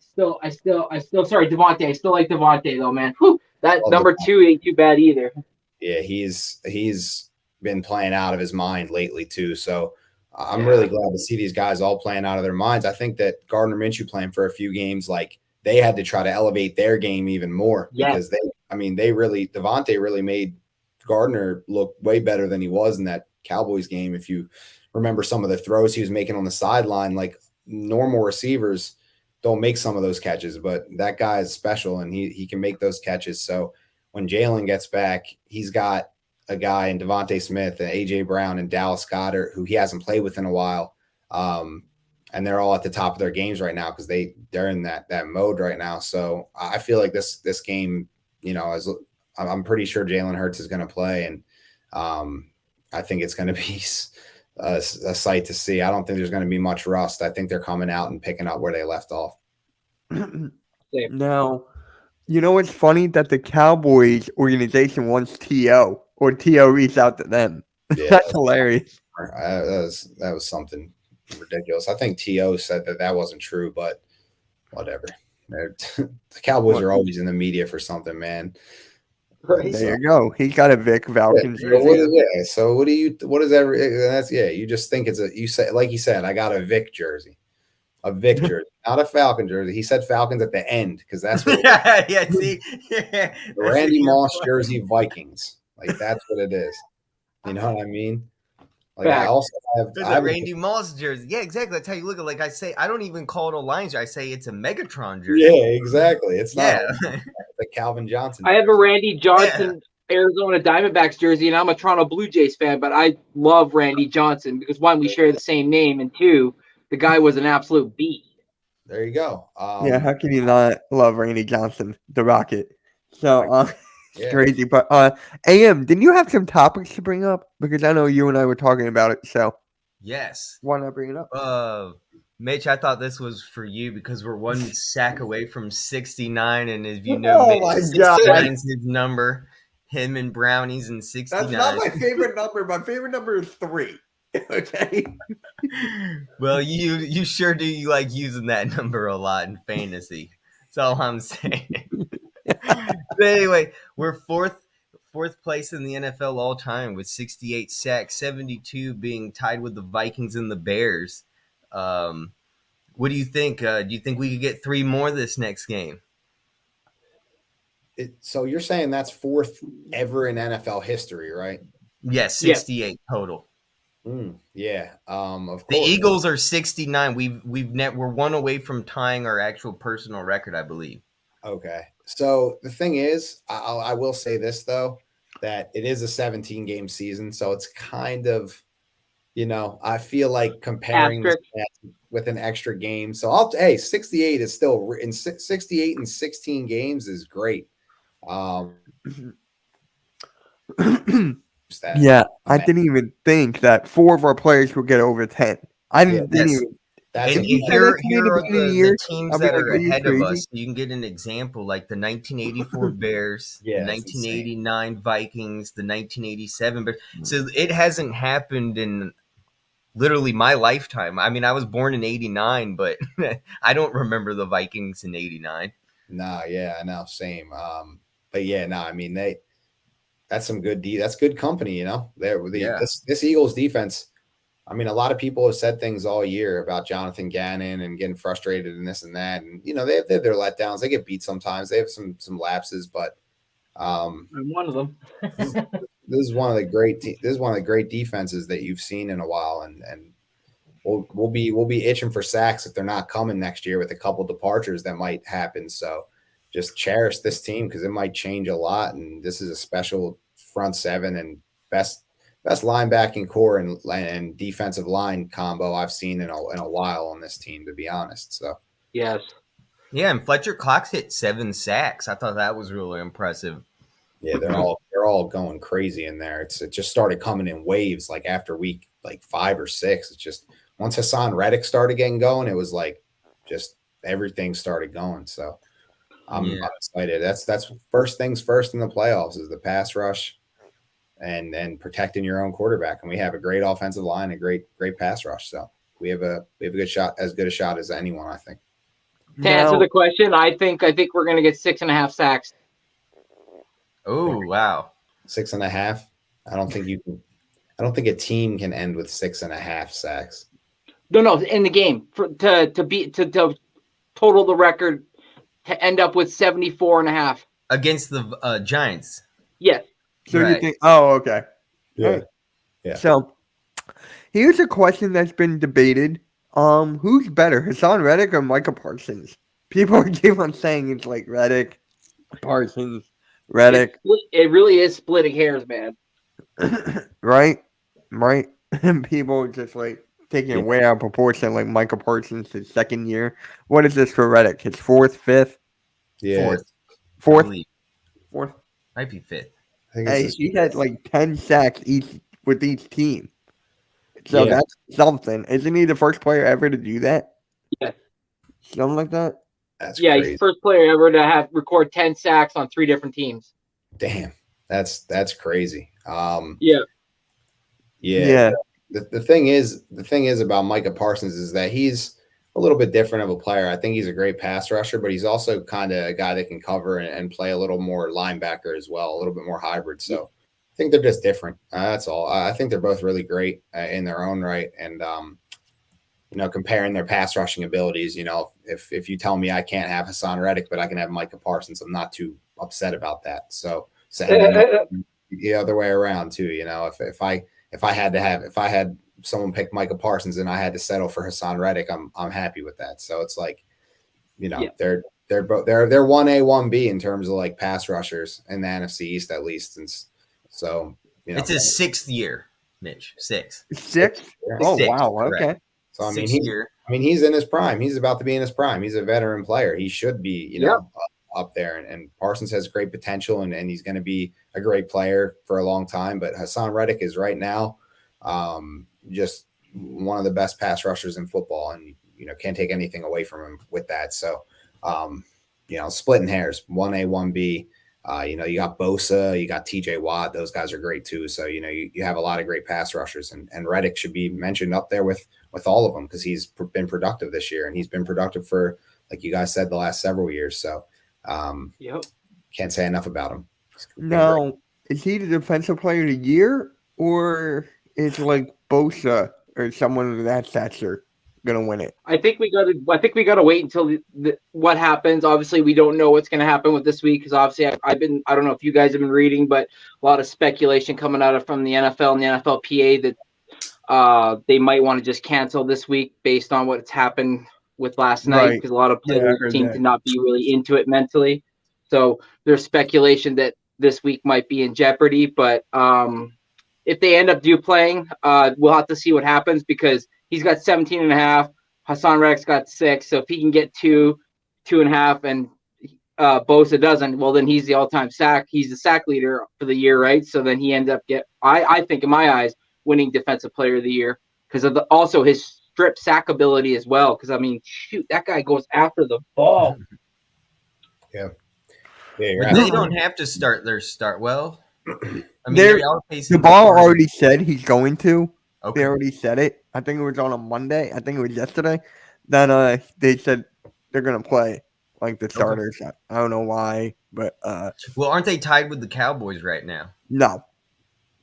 Speaker 5: I still sorry, Devontae. I still like Devontae though, man. Whew, that
Speaker 4: Well,
Speaker 5: number 2 ain't too bad either.
Speaker 4: Yeah, he's been playing out of his mind lately too. So I'm really glad to see these guys all playing out of their minds. I think that Gardner Minshew playing for a few games, like they had to try to elevate their game even more because Devontae really made Gardner look way better than he was in that Cowboys game. If you remember some of the throws he was making on the sideline, like normal receivers don't make some of those catches, but that guy is special and he can make those catches. So when Jalen gets back, he's got a guy in Devontae Smith and AJ Brown and Dallas Goedert who he hasn't played with in a while. And they're all at the top of their games right now because they're in that mode right now. So I feel like this game, I'm pretty sure Jalen Hurts is going to play, and I think it's going to be a sight to see. I don't think there's going to be much rust. I think they're coming out and picking up where they left off.
Speaker 2: Now, you know what's funny? That the Cowboys organization wants TO, or TO reached out to them.
Speaker 4: Yeah,
Speaker 2: That's hilarious.
Speaker 4: that was something ridiculous. I think TO said that wasn't true, but whatever. The Cowboys are always in the media for something, man.
Speaker 5: Right.
Speaker 2: There you go. He got a Vic Falcons
Speaker 4: So
Speaker 2: jersey.
Speaker 4: you just think you say, like he said, I got a Vic jersey, not a Falcon jersey. He said Falcons at the end because that's what
Speaker 3: yeah, see?
Speaker 4: the Randy Moss jersey Vikings. Like that's what it is. You know what I mean? Like I
Speaker 5: Fact.
Speaker 4: also have
Speaker 3: There's
Speaker 4: I
Speaker 3: a
Speaker 4: have
Speaker 3: Randy Moss jersey. Yeah, exactly. That's how you look at. Like I say, I don't even call it a Lions jersey. I say it's a Megatron jersey.
Speaker 4: yeah, exactly. It's not
Speaker 3: Yeah.
Speaker 4: the Calvin Johnson.
Speaker 5: I have a Randy Johnson Arizona Diamondbacks jersey, and I'm a Toronto Blue Jays fan, but I love Randy Johnson because one, we share the same name, and two, the guy was an absolute beast.
Speaker 4: There you go.
Speaker 2: Yeah, how can you not love Randy Johnson, the Rocket? So,
Speaker 4: yeah.
Speaker 2: crazy. But AM, didn't you have some topics to bring up? Because I know you and I were talking about it. So
Speaker 3: Yes.
Speaker 2: Why not bring it up?
Speaker 3: Mitch, I thought this was for you because we're one sack away from 69, and as you know,
Speaker 2: Oh
Speaker 3: Mitch,
Speaker 2: my
Speaker 3: 69
Speaker 2: God.
Speaker 3: is his number. Him and Brownies and
Speaker 2: That's
Speaker 3: 69.
Speaker 2: not my favorite number. My favorite number is 3. Okay.
Speaker 3: Well, you sure do like using that number a lot in fantasy. That's all I'm saying. But anyway, we're fourth place in the NFL all time with 68 sacks, 72 being tied with the Vikings and the Bears. What do you think? Do you think we could get 3 more this next game?
Speaker 4: So you're saying that's 4th ever in NFL history, right?
Speaker 3: Yes, 68 total.
Speaker 4: Yeah. Of course.
Speaker 3: The Eagles are 69. We're 1 away from tying our actual personal record, I believe.
Speaker 4: Okay. So the thing is, I will say this though, that it is a 17 game season, so it's kind of, I feel like comparing this with an extra game. So 68 is still in 68 and 16 games is great.
Speaker 2: Yeah, I didn't even think that 4 of our players would get over 10. I didn't even.
Speaker 3: And here are the teams that are ahead of us. You can get an example like the 1984 Bears, the 1989 Vikings, the 1987 Bears. So it hasn't happened in literally my lifetime. I mean, I was born in 89, but I don't remember the Vikings in 89.
Speaker 4: Nah, yeah, I know, same. But yeah, no, I mean that's some good that's good company, this Eagles defense. I mean, a lot of people have said things all year about Jonathan Gannon and getting frustrated and this and that, and they have their letdowns. They get beat sometimes. They have some lapses, but
Speaker 5: I'm one of them.
Speaker 4: this is one of the great defenses that you've seen in a while, and we'll be itching for sacks if they're not coming next year with a couple departures that might happen. So just cherish this team because it might change a lot, and this is a special front seven and best linebacking core and defensive line combo I've seen in a while on this team, to be honest. So
Speaker 5: yes,
Speaker 3: yeah, and Fletcher Cox hit 7 sacks. I thought that was really impressive.
Speaker 4: Yeah, they're all going crazy in there. It just started coming in waves like after week 5 or 6. It's just once Hassan Reddick started getting going, it was like just everything started going. So I'm excited. That's first things first in the playoffs is the pass rush and protecting your own quarterback. And we have a great offensive line, a great pass rush. So we have a good shot, as good a shot as anyone, I think.
Speaker 5: To answer the question, I think we're going to get 6.5 sacks.
Speaker 3: Oh, wow.
Speaker 4: 6.5. I don't think a team can end with 6.5 sacks.
Speaker 5: No, in the game to total the record to end up with 74.5
Speaker 3: against the Giants.
Speaker 5: Yes.
Speaker 2: So you think? Oh, okay.
Speaker 4: Yeah.
Speaker 2: Right.
Speaker 4: Yeah.
Speaker 2: So here's a question that's been debated. Who's better, Hassan Reddick or Micah Parsons? People keep on saying it's like Reddick, Parsons, Reddick.
Speaker 5: It really is splitting hairs, man.
Speaker 2: Right. And people just like taking it way out of proportion, like Micah Parsons, his second year. What is this for Reddick? His 4th, 5th?
Speaker 4: Yeah.
Speaker 2: Fourth.
Speaker 3: Might be 5th.
Speaker 2: Hey, he had like 10 sacks with each team. So that's something. Isn't he the first player ever to do that?
Speaker 5: Yeah.
Speaker 2: Something like that?
Speaker 4: That's
Speaker 5: crazy.
Speaker 4: He's
Speaker 5: the first player ever to record 10 sacks on 3 different teams.
Speaker 4: Damn. That's crazy.
Speaker 5: Yeah.
Speaker 4: The thing is about Micah Parsons is that he's a little bit different of a player. I think he's a great pass rusher, but he's also kind of a guy that can cover and play a little more linebacker as well, a little bit more hybrid. So I think they're just different. That's all. I think they're both really great in their own right. And, comparing their pass rushing abilities, if you tell me I can't have Hassan Reddick, but I can have Micah Parsons, I'm not too upset about that. So the other way around too, if I had someone pick Micah Parsons and I had to settle for Hassan Reddick, I'm happy with that. So it's like, they're both they're 1A, 1B in terms of like pass rushers in the NFC East at least. And so
Speaker 3: it's his 6th year, Mitch. 6.
Speaker 2: 6? Oh,
Speaker 3: 6,
Speaker 2: wow.
Speaker 3: correct.
Speaker 2: Okay.
Speaker 4: So he's in his prime. He's about to be in his prime. He's a veteran player. He should be, up there. And Parsons has great potential, and he's going to be a great player for a long time. But Hassan Reddick is right now just one of the best pass rushers in football, and can't take anything away from him with that. So, splitting hairs, 1A, 1B. You got Bosa, you got TJ Watt. Those guys are great too. So, you have a lot of great pass rushers, and Reddick should be mentioned up there with all of them because he's been productive this year, and he's been productive for, like you guys said, the last several years. So, can't say enough about him.
Speaker 2: Now, is he the defensive player of the year, or is like Bosa or someone of that stature gonna win it?
Speaker 5: I think we gotta wait until what happens. Obviously, we don't know what's gonna happen with this week because obviously I don't know if you guys have been reading, but a lot of speculation coming out from the NFL and the NFLPA that they might want to just cancel this week based on what's happened with last night because a lot of players seem to not be really into it mentally. So there's speculation that this week might be in jeopardy, but if they end up playing, we'll have to see what happens because he's got 17.5. Hassan Reddick's got 6. So if he can get 2.5, and Bosa doesn't, well, then he's the all-time sack. He's the sack leader for the year, right? So then he ends up I think in my eyes, winning defensive player of the year because of also his strip sack ability as well. Because I mean, shoot, that guy goes after the ball.
Speaker 4: Yeah.
Speaker 3: But they don't have to start well. I mean,
Speaker 2: the ball already said he's going to.
Speaker 3: Okay.
Speaker 2: They already said it. I think it was on a Monday. I think it was yesterday. That they said they're gonna play like the starters. Okay. I don't know why, but
Speaker 3: well, aren't they tied with the Cowboys right now?
Speaker 2: No,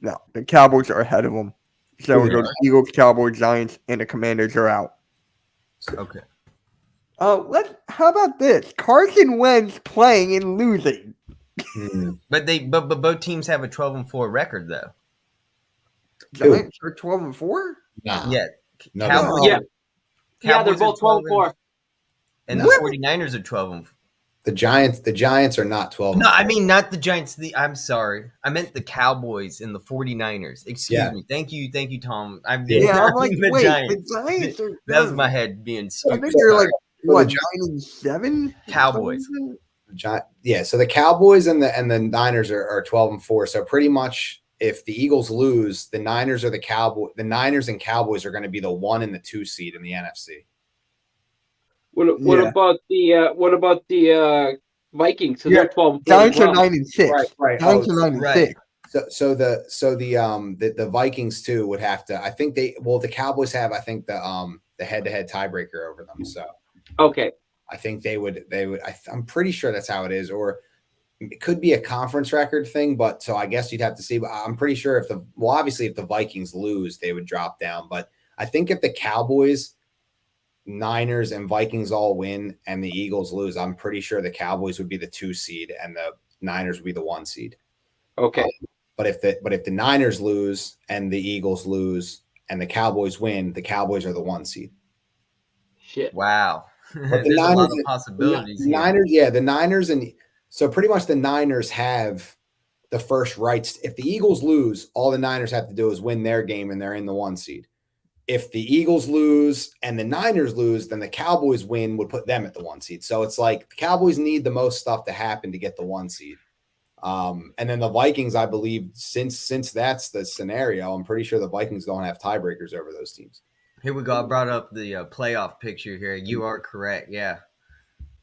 Speaker 2: the Cowboys are ahead of them. So the Eagles, Cowboys, Giants, and the Commanders are out.
Speaker 3: Okay.
Speaker 2: How about this? Carson Wentz playing and losing.
Speaker 3: But both teams have a 12-4 record though.
Speaker 2: Giants are 12-4?
Speaker 4: Nah.
Speaker 3: Yeah.
Speaker 4: No,
Speaker 3: Cowboys,
Speaker 5: yeah, they're both 12-4.
Speaker 3: And the 49ers are 12-4.
Speaker 4: The Giants are not 12.
Speaker 3: No, I mean not the Giants. I'm sorry. I meant the Cowboys and the 49ers. Excuse me. Thank you, Tom.
Speaker 2: I'm like,
Speaker 3: the
Speaker 2: wait,
Speaker 3: Giants.
Speaker 2: the Giants are...
Speaker 3: That was my head being stupid.
Speaker 2: I think they're like, what, 9-7?
Speaker 3: Cowboys.
Speaker 4: Yeah, so the Cowboys and the Niners are 12-4. So pretty much if the Eagles lose, the Niners and Cowboys are going to be the 1 and the 2 seed in the NFC.
Speaker 5: What about the Vikings? So they're 12-4.
Speaker 2: Giants are 9-6.
Speaker 4: Right.
Speaker 2: Giants are 9-6.
Speaker 4: So the Vikings too would have to. I think the Cowboys have the head-to-head tiebreaker over them. So
Speaker 5: okay.
Speaker 4: I think they would. I'm pretty sure that's how it is, or it could be a conference record thing. But so I guess you'd have to see. But I'm pretty sure obviously if the Vikings lose, they would drop down. But I think if the Cowboys, Niners, and Vikings all win, and the Eagles lose, I'm pretty sure the Cowboys would be the 2 seed, and the Niners would be the 1 seed.
Speaker 5: Okay.
Speaker 4: But if the Niners lose and the Eagles lose and the Cowboys win, the Cowboys are the 1 seed.
Speaker 5: Shit.
Speaker 3: Wow.
Speaker 4: But
Speaker 3: There's a lot of possibilities.
Speaker 4: The Niners, and so pretty much the Niners have the first rights. If the Eagles lose, all the Niners have to do is win their game, and they're in the 1 seed. If the Eagles lose and the Niners lose, then the Cowboys win would put them at the 1 seed. So it's like the Cowboys need the most stuff to happen to get the 1 seed. And then the Vikings, I believe, since that's the scenario, I'm pretty sure the Vikings don't have tiebreakers over those teams.
Speaker 3: Here we go. I brought up the playoff picture here. You are correct. Yeah.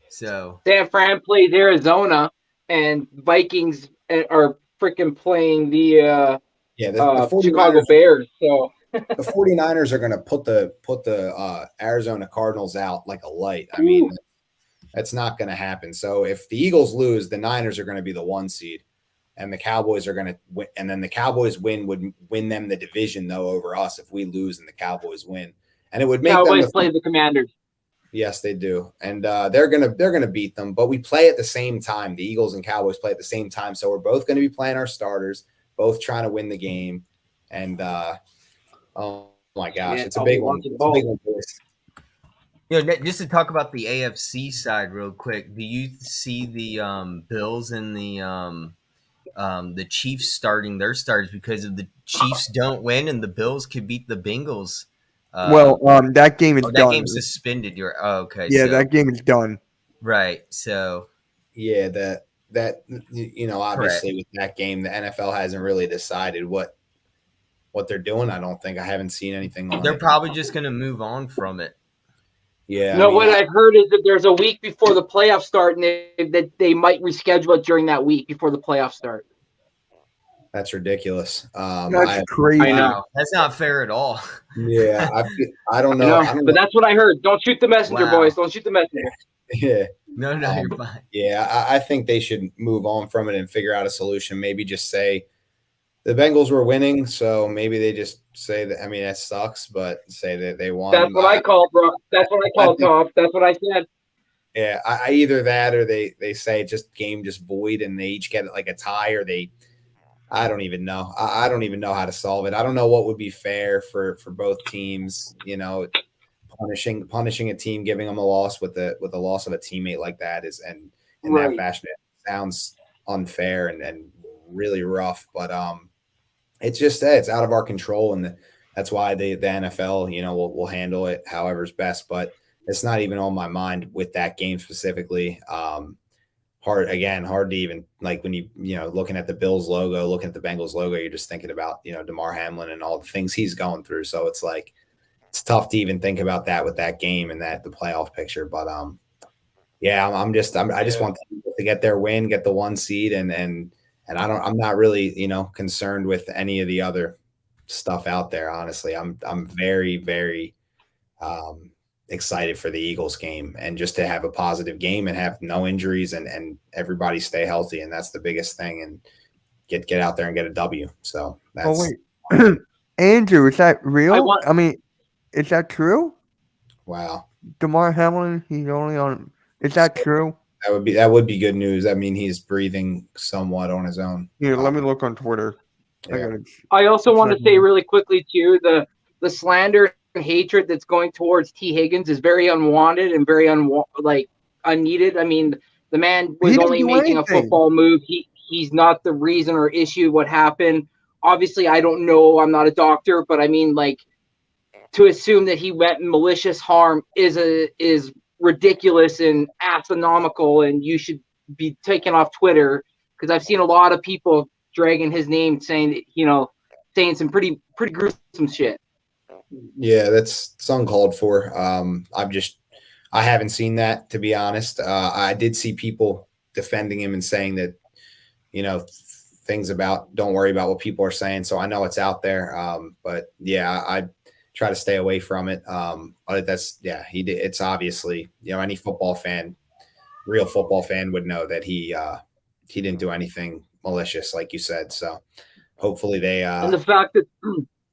Speaker 3: So
Speaker 5: San Fran plays Arizona, and Vikings are freaking playing the Chicago Bears. So
Speaker 4: the 49ers are going to put the Arizona Cardinals out like a light. I mean, that's not going to happen. So if the Eagles lose, the Niners are going to be the 1 seed, and the Cowboys are going to win. And then the Cowboys would win them the division though over us if we lose and the Cowboys win. And it would make
Speaker 5: Cowboys play the Commanders.
Speaker 4: Yes, they do, and they're gonna beat them. But we play at the same time. The Eagles and Cowboys play at the same time, so we're both going to be playing our starters, both trying to win the game. And oh my gosh, it's a big one. It's a big one for us.
Speaker 3: Just to talk about the AFC side real quick, do you see the Bills and the Chiefs starting their starters because if the Chiefs don't win and the Bills could beat the Bengals?
Speaker 2: That game is done.
Speaker 3: That game's suspended. Okay.
Speaker 2: Yeah, that game is done.
Speaker 3: Right. So.
Speaker 4: Yeah, that obviously with that game, the NFL hasn't really decided what what they're doing. I haven't seen anything on
Speaker 3: They're
Speaker 4: it.
Speaker 3: probably just going to move on from it.
Speaker 4: Yeah.
Speaker 5: No, what I've heard is that there's a week before the playoffs start, and that they might reschedule it during that week before the playoffs start.
Speaker 4: That's ridiculous.
Speaker 2: That's crazy.
Speaker 5: I know.
Speaker 3: Wow, that's not fair at all.
Speaker 4: Yeah, I don't know.
Speaker 5: No,
Speaker 4: I don't
Speaker 5: but
Speaker 4: know.
Speaker 5: that's what I heard. Don't shoot the messenger,
Speaker 3: Wow.
Speaker 5: boys. Don't shoot the messenger.
Speaker 4: Yeah.
Speaker 3: No, you're fine.
Speaker 4: Yeah, I think they should move on from it and figure out a solution. Maybe just say the Bengals were winning, so maybe they just say that. I mean, that sucks, but say that they won.
Speaker 5: That's what I called, bro. That's what I called, Tom. That's what I said.
Speaker 4: Yeah, I either that or they say just game just void and they each get like a tie, or I don't even know. I don't even know how to solve it. I don't know what would be fair for both teams. You know, punishing a team, giving them a loss with the loss of a teammate like that is in
Speaker 5: Right.
Speaker 4: that fashion. It sounds unfair and really rough, but it's just that it's out of our control, and that's why the NFL, you know, will handle it however's best. But it's not even on my mind with that game specifically. Hard to even, like, when you know, looking at the Bills logo, looking at the Bengals logo, you're just thinking about, you know, DeMar Hamlin and all the things he's going through. So it's like, it's tough to even think about that with that game and the playoff picture. But yeah, I just want them to get their win, get the 1 seed, and I'm not really, you know, concerned with any of the other stuff out there. Honestly, I'm very, very excited for the Eagles game, and just to have a positive game and have no injuries and everybody stay healthy. And that's the biggest thing, and get out there and get a W. So that's.
Speaker 2: Oh wait, Andrew, is that real? I mean, is that true?
Speaker 4: Wow.
Speaker 2: DeMar Hamlin, he's only on. Is that true?
Speaker 4: That would be good news. I mean, he's breathing somewhat on his own.
Speaker 2: Here, let me look on Twitter.
Speaker 4: Yeah.
Speaker 5: I also want to say really quickly too, the slander and hatred that's going towards T. Higgins is very unwanted and very unneeded. I mean, the man was only making a football move. He's not the reason or issue what happened. Obviously, I don't know. I'm not a doctor, but I mean, like, to assume that he went malicious harm is ridiculous and astronomical, and you should be taken off Twitter, because I've seen a lot of people dragging his name, saying some pretty gruesome shit.
Speaker 4: Yeah, that's uncalled for. I haven't seen that, to be honest. I did see people defending him and saying that, you know, things about, don't worry about what people are saying. So I know it's out there. But yeah, I try to stay away from it. But he did. It's obviously, you know, any real football fan would know that he didn't do anything malicious, like you said. So hopefully and
Speaker 5: the fact that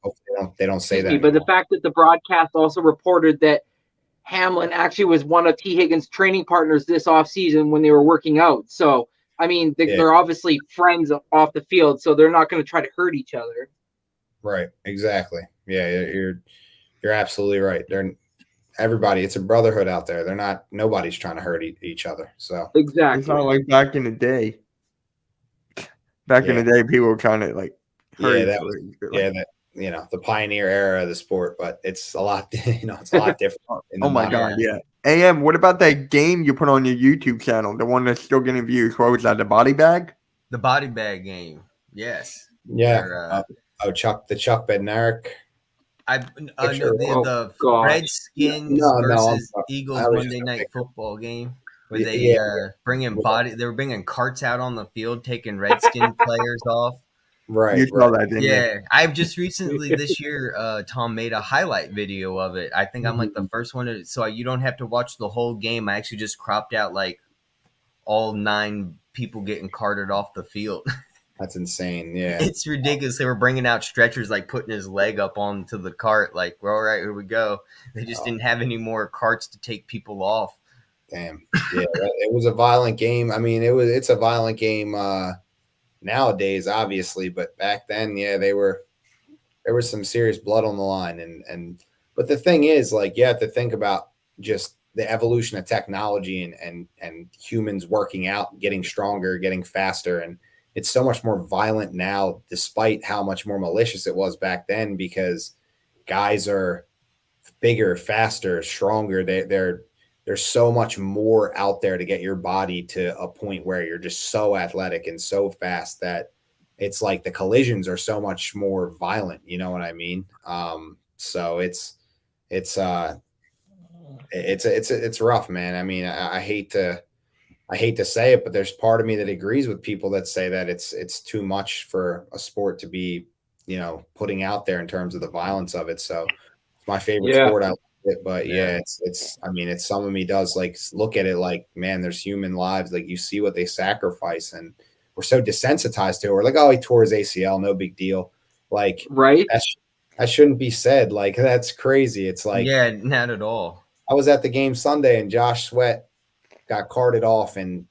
Speaker 4: hopefully they don't say that.
Speaker 5: But the fact that the broadcast also reported that Hamlin actually was one of T. Higgins' training partners this offseason when they were working out. So, I mean, they're obviously friends off the field, so they're not going to try to hurt each other.
Speaker 4: Right. Exactly. Yeah, you're absolutely right. Everybody, it's a brotherhood out there. Nobody's trying to hurt each other. So
Speaker 5: exactly.
Speaker 2: It's not like back in the day. Back in the day, people were trying to hurt
Speaker 4: you know, the pioneer era of the sport, but it's a lot, you know, it's a lot different.
Speaker 2: Oh my God. Yeah. AM, what about that game you put on your YouTube channel? The one that's still getting views. What was that? The body bag?
Speaker 3: The body bag game. Yes.
Speaker 4: Yeah. The Chuck Bednarik.
Speaker 3: The Redskins versus Eagles Monday Night Football game, where they they were bringing carts out on the field, taking Redskin players off.
Speaker 4: Right.
Speaker 2: You saw that, didn't you?
Speaker 3: Yeah. I've just recently this year, Tom made a highlight video of it. I think I'm like the first one so you don't have to watch the whole game. I actually just cropped out like all 9 people getting carted off the field.
Speaker 4: That's insane. Yeah.
Speaker 3: It's ridiculous. They were bringing out stretchers, like putting his leg up onto the cart. Like, well, all right, here we go. They just didn't have any more carts to take people off.
Speaker 4: Damn. Yeah. It was a violent game. I mean, it's a violent game nowadays, obviously, but back then, yeah, there was some serious blood on the line. But the thing is, like, you have to think about just the evolution of technology and humans working out, getting stronger, getting faster. And it's so much more violent now, despite how much more malicious it was back then, because guys are bigger, faster, stronger. There's so much more out there to get your body to a point where you're just so athletic and so fast that it's like the collisions are so much more violent. You know what I mean? So it's rough, man. I mean, I hate to say it, but there's part of me that agrees with people that say that it's too much for a sport to be, putting out there in terms of the violence of it. So it's my favorite
Speaker 5: Yeah.
Speaker 4: sport. I love it, but yeah, it's I mean, it's some of me does like look at it like, man, there's human lives. Like you see what they sacrifice, and we're so desensitized to it. We're like, oh, he tore his ACL, no big deal. Like
Speaker 5: Right.
Speaker 4: that shouldn't be said. Like that's crazy. It's like
Speaker 3: Yeah, not at all.
Speaker 4: I was at the game Sunday and Josh Sweat got carted off, and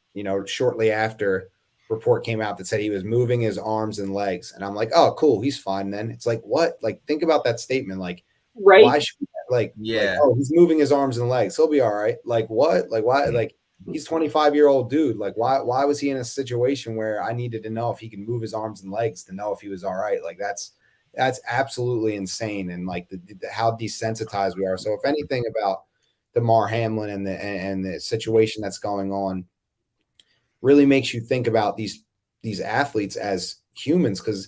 Speaker 4: shortly after, report came out that said he was moving his arms and legs, and I'm like, oh, cool, he's fine then. It's like, what? Like, think about that statement. Like,
Speaker 5: Right.
Speaker 4: why should oh, he's moving his arms and legs, he'll be all right. Like, what? Like, why? Like, he's 25-year-old dude. Like, why was he in a situation where I needed to know if he can move his arms and legs to know if he was all right? Like, that's absolutely insane, and like how desensitized we are. So if anything about Damar Hamlin and the situation that's going on really makes you think about these athletes as humans, because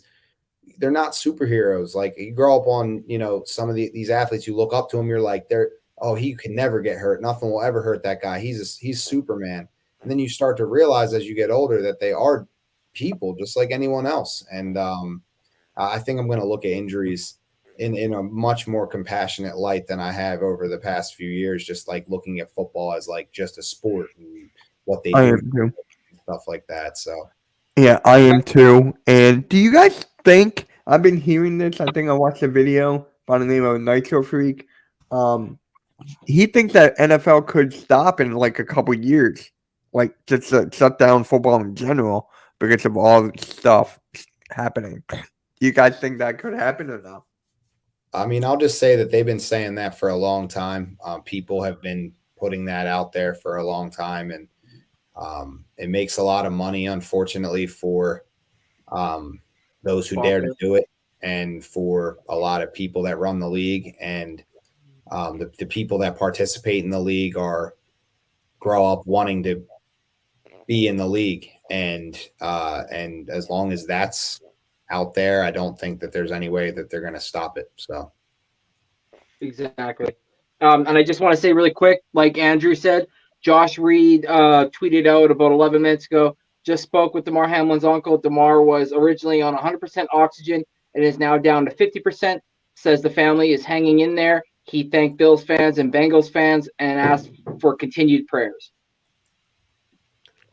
Speaker 4: they're not superheroes. Like you grow up on, some of these athletes, you look up to them, you're like, he can never get hurt. Nothing will ever hurt that guy. He's Superman. And then you start to realize as you get older that they are people just like anyone else. And I think I'm going to look at injuries in a much more compassionate light than I have over the past few years, just like looking at football as like just a sport and what they
Speaker 2: I
Speaker 4: do,
Speaker 2: am too.
Speaker 4: stuff like that. So
Speaker 2: Yeah, I am too. And do you guys think, I've been hearing this, I think I watched a video by the name of Nitro Freak. He thinks that NFL could stop in like a couple years, like just shut down football in general because of all the stuff happening. Do you guys think that could happen or not?
Speaker 4: I mean, I'll just say that they've been saying that for a long time. People have been putting that out there for a long time, and it makes a lot of money, unfortunately, for those who dare to do it, and for a lot of people that run the league, and the people that participate in the league grow up wanting to be in the league, and as long as that's out there, I don't think that there's any way that they're going to stop it. So
Speaker 5: Exactly. And I just want to say really quick, like Andrew said, Josh Reed tweeted out about 11 minutes ago, just spoke with Damar Hamlin's uncle. Damar was originally on 100% oxygen and is now down to 50%. Says the family is hanging in there. He thanked Bills fans and Bengals fans and asked for continued prayers.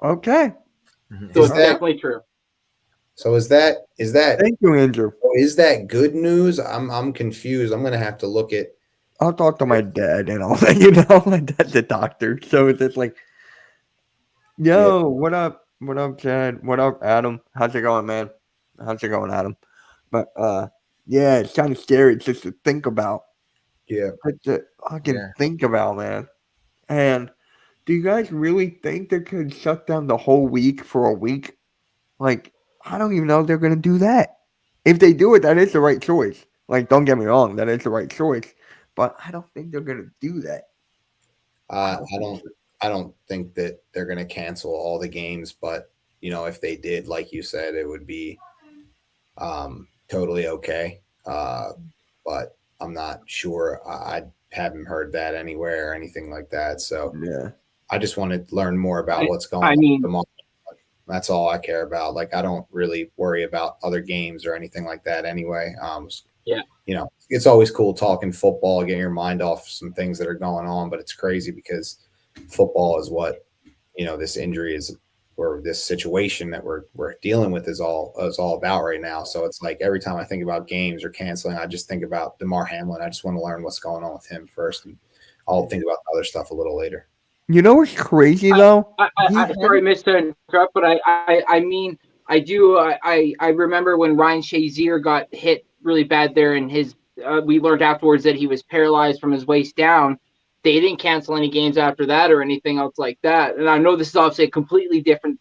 Speaker 2: Okay.
Speaker 5: So it's definitely true.
Speaker 4: So is that
Speaker 2: Thank you, Andrew.
Speaker 4: is that good news? I'm confused. I'm gonna have to look at.
Speaker 2: I'll talk to my dad and all that. My dad's a doctor, so it's just like, yo, what up? What up, Chad? What up, Adam? How's it going, man? How's it going, Adam? But yeah, it's kind of scary just to think about.
Speaker 4: Yeah.
Speaker 2: Just to fucking think about, man. And do you guys really think they could shut down the whole week for a week? Like, I don't even know if they're gonna do that. If they do it, that is the right choice. Like, don't get me wrong, that is the right choice. But I don't think they're gonna do that.
Speaker 4: I don't think that they're gonna cancel all the games, but if they did, like you said, it would be totally okay. But I'm not sure. I haven't heard that anywhere or anything like that. So
Speaker 2: Yeah.
Speaker 4: I just want to learn more about what's going on. That's all I care about. Like, I don't really worry about other games or anything like that anyway. It's always cool talking football, getting your mind off some things that are going on, but it's crazy because football is what, this injury is, or this situation that we're dealing with is all about right now. So it's like every time I think about games or canceling, I just think about Damar Hamlin. I just want to learn what's going on with him first, and I'll think about other stuff a little later.
Speaker 2: You know what's crazy though?
Speaker 5: I sorry, Mr. Interrupt, but I mean, I do. I remember when Ryan Shazier got hit really bad there, and we learned afterwards that he was paralyzed from his waist down. They didn't cancel any games after that or anything else like that. And I know this is obviously a completely different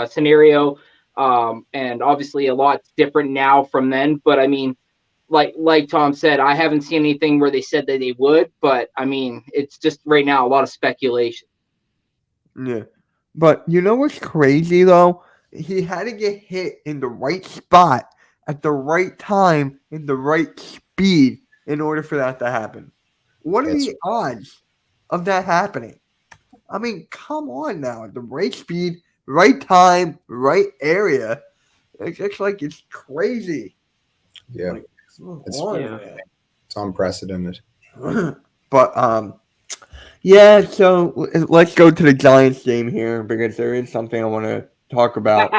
Speaker 5: scenario, and obviously a lot different now from then. But I mean, like Tom said, I haven't seen anything where they said that they would, but I mean, it's just right now a lot of speculation.
Speaker 2: Yeah. But you know what's crazy though? He had to get hit in the right spot at the right time in the right speed in order for that to happen. What are
Speaker 4: It's
Speaker 2: the odds of that happening? I mean, come on now. The right speed, right time, right area. It's like it's crazy.
Speaker 4: yeah,
Speaker 2: Like, come
Speaker 4: It's-
Speaker 2: on,
Speaker 5: Yeah.
Speaker 4: it's unprecedented.
Speaker 2: man. But yeah. So let's go to the Giants game here because there is something I want to talk about.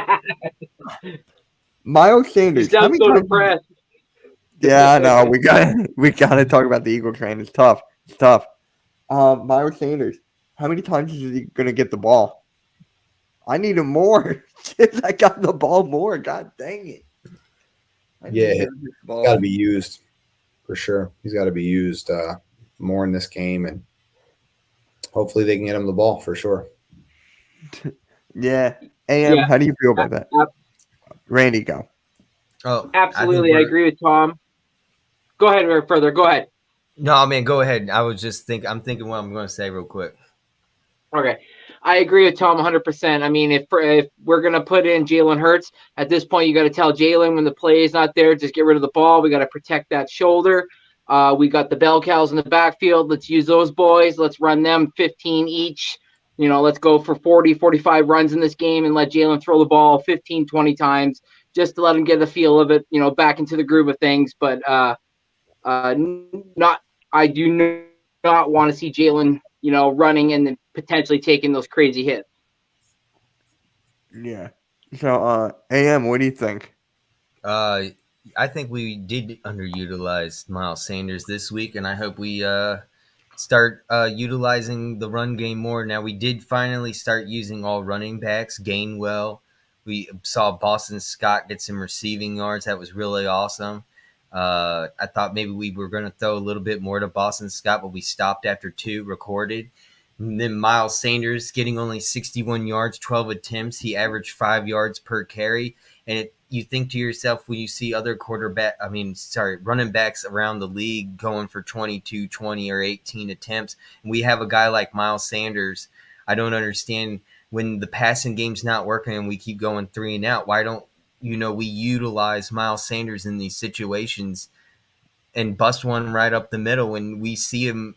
Speaker 2: Miles
Speaker 5: You
Speaker 2: Sanders. How
Speaker 5: sound
Speaker 2: many
Speaker 5: so
Speaker 2: times?
Speaker 5: depressed.
Speaker 2: Yeah, I know. We gotta talk about the Eagle train. It's tough. It's tough. Miles Sanders. How many times is he gonna get the ball? I need him more. I got the ball more. God dang it. I
Speaker 4: Yeah,
Speaker 2: need
Speaker 4: he-
Speaker 2: him to get the ball.
Speaker 4: Got to be used for sure. He's got to be used more in this game, and hopefully they can get him the ball for sure.
Speaker 2: Yeah. AM,
Speaker 5: Yeah.
Speaker 2: how do you feel about that?
Speaker 5: Ab-
Speaker 2: Randy, go.
Speaker 3: Oh,
Speaker 5: Absolutely, I
Speaker 3: we're-
Speaker 5: agree with Tom. Go ahead, or further. Go ahead.
Speaker 3: No, man, go ahead. I'm thinking what I'm going to say real quick.
Speaker 5: Okay, I agree with Tom 100%. I mean, if we're gonna put in Jalen Hurts at this point, you got to tell Jalen when the play is not there, just get rid of the ball. We got to protect that shoulder. We got the bell cows in the backfield. Let's use those boys. Let's run them 15 each. Let's go for 40, 45 runs in this game and let Jalen throw the ball 15, 20 times just to let him get the feel of it, back into the groove of things. But I do not want to see Jalen, running and then potentially taking those crazy hits.
Speaker 2: Yeah. So, AM, what do you think?
Speaker 3: I think we did underutilize Miles Sanders this week, and I hope we start utilizing the run game more. Now, we did finally start using all running backs. Gainwell, we saw Boston Scott get some receiving yards. That was really awesome. I thought maybe we were going to throw a little bit more to Boston Scott, but we stopped after 2 recorded. And then Miles Sanders getting only 61 yards, 12 attempts. He averaged 5 yards per carry. And you think to yourself when you see other running backs around the league going for 22, 20, or 18 attempts. And we have a guy like Miles Sanders. I don't understand when the passing game's not working and we keep going 3 and out. Why don't we utilize Miles Sanders in these situations and bust one right up the middle when we see him,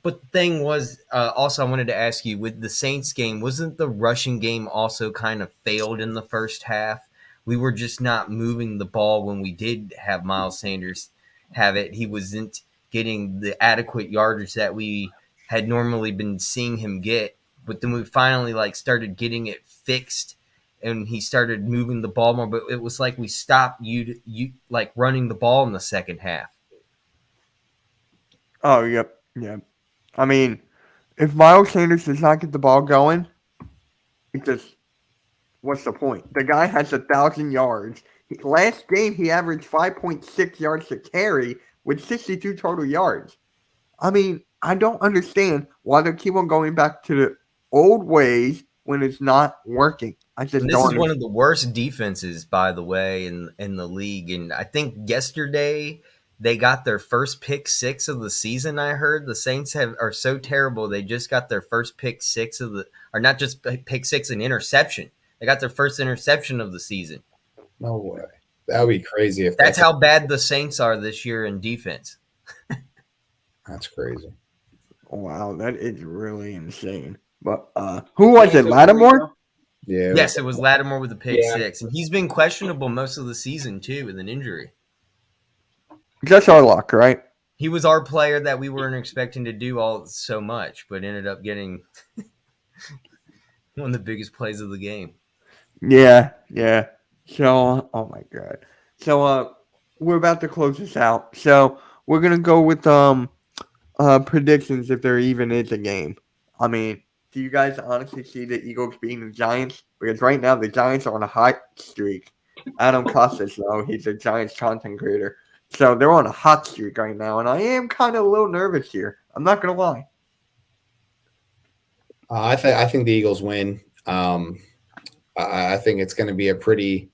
Speaker 3: But the thing was, also I wanted to ask you, with the Saints game, wasn't the rushing game also kind of failed in the first half? We were just not moving the ball when we did have Miles Sanders have it. He wasn't getting the adequate yardage that we had normally been seeing him get. But then we finally started getting it fixed, and he started moving the ball more. But it was like we stopped running the ball in the second half.
Speaker 2: Oh, yep. I mean, if Miles Sanders does not get the ball going, what's the point? The guy has 1,000 yards. Last game, he averaged 5.6 yards to carry with 62 total yards. I mean, I don't understand why they keep on going back to the old ways when it's not working. I just
Speaker 3: And this
Speaker 2: don't.
Speaker 3: is one of the worst defenses, by the way, in the league. And I think yesterday they got their first pick 6 of the season. I heard the Saints are so terrible. They just got their first pick 6 or not just pick 6, an interception. They got their first interception of the season.
Speaker 4: No way. That would be crazy if
Speaker 3: That's how bad the Saints are this year in defense.
Speaker 4: That's crazy.
Speaker 2: Wow, that is really insane. But who was it? Lattimore?
Speaker 4: Yeah.
Speaker 3: Yes, it was Lattimore with the pick
Speaker 5: Yeah.
Speaker 3: 6. And he's been questionable most of the season, too, with an injury.
Speaker 2: Just our luck, right?
Speaker 3: He was our player that we weren't expecting to do all so much, but ended up getting one of the biggest plays of the game.
Speaker 2: Yeah. So, oh my god. So, we're about to close this out. So, we're gonna go with predictions if there even is a game. I mean, do you guys honestly see the Eagles beating the Giants? Because right now the Giants are on a hot streak. Adam Costas, though, he's a Giants content creator. So they're on a hot streak right now, and I am kind of a little nervous here. I'm not gonna lie.
Speaker 4: I think the Eagles win. I think it's going to be a pretty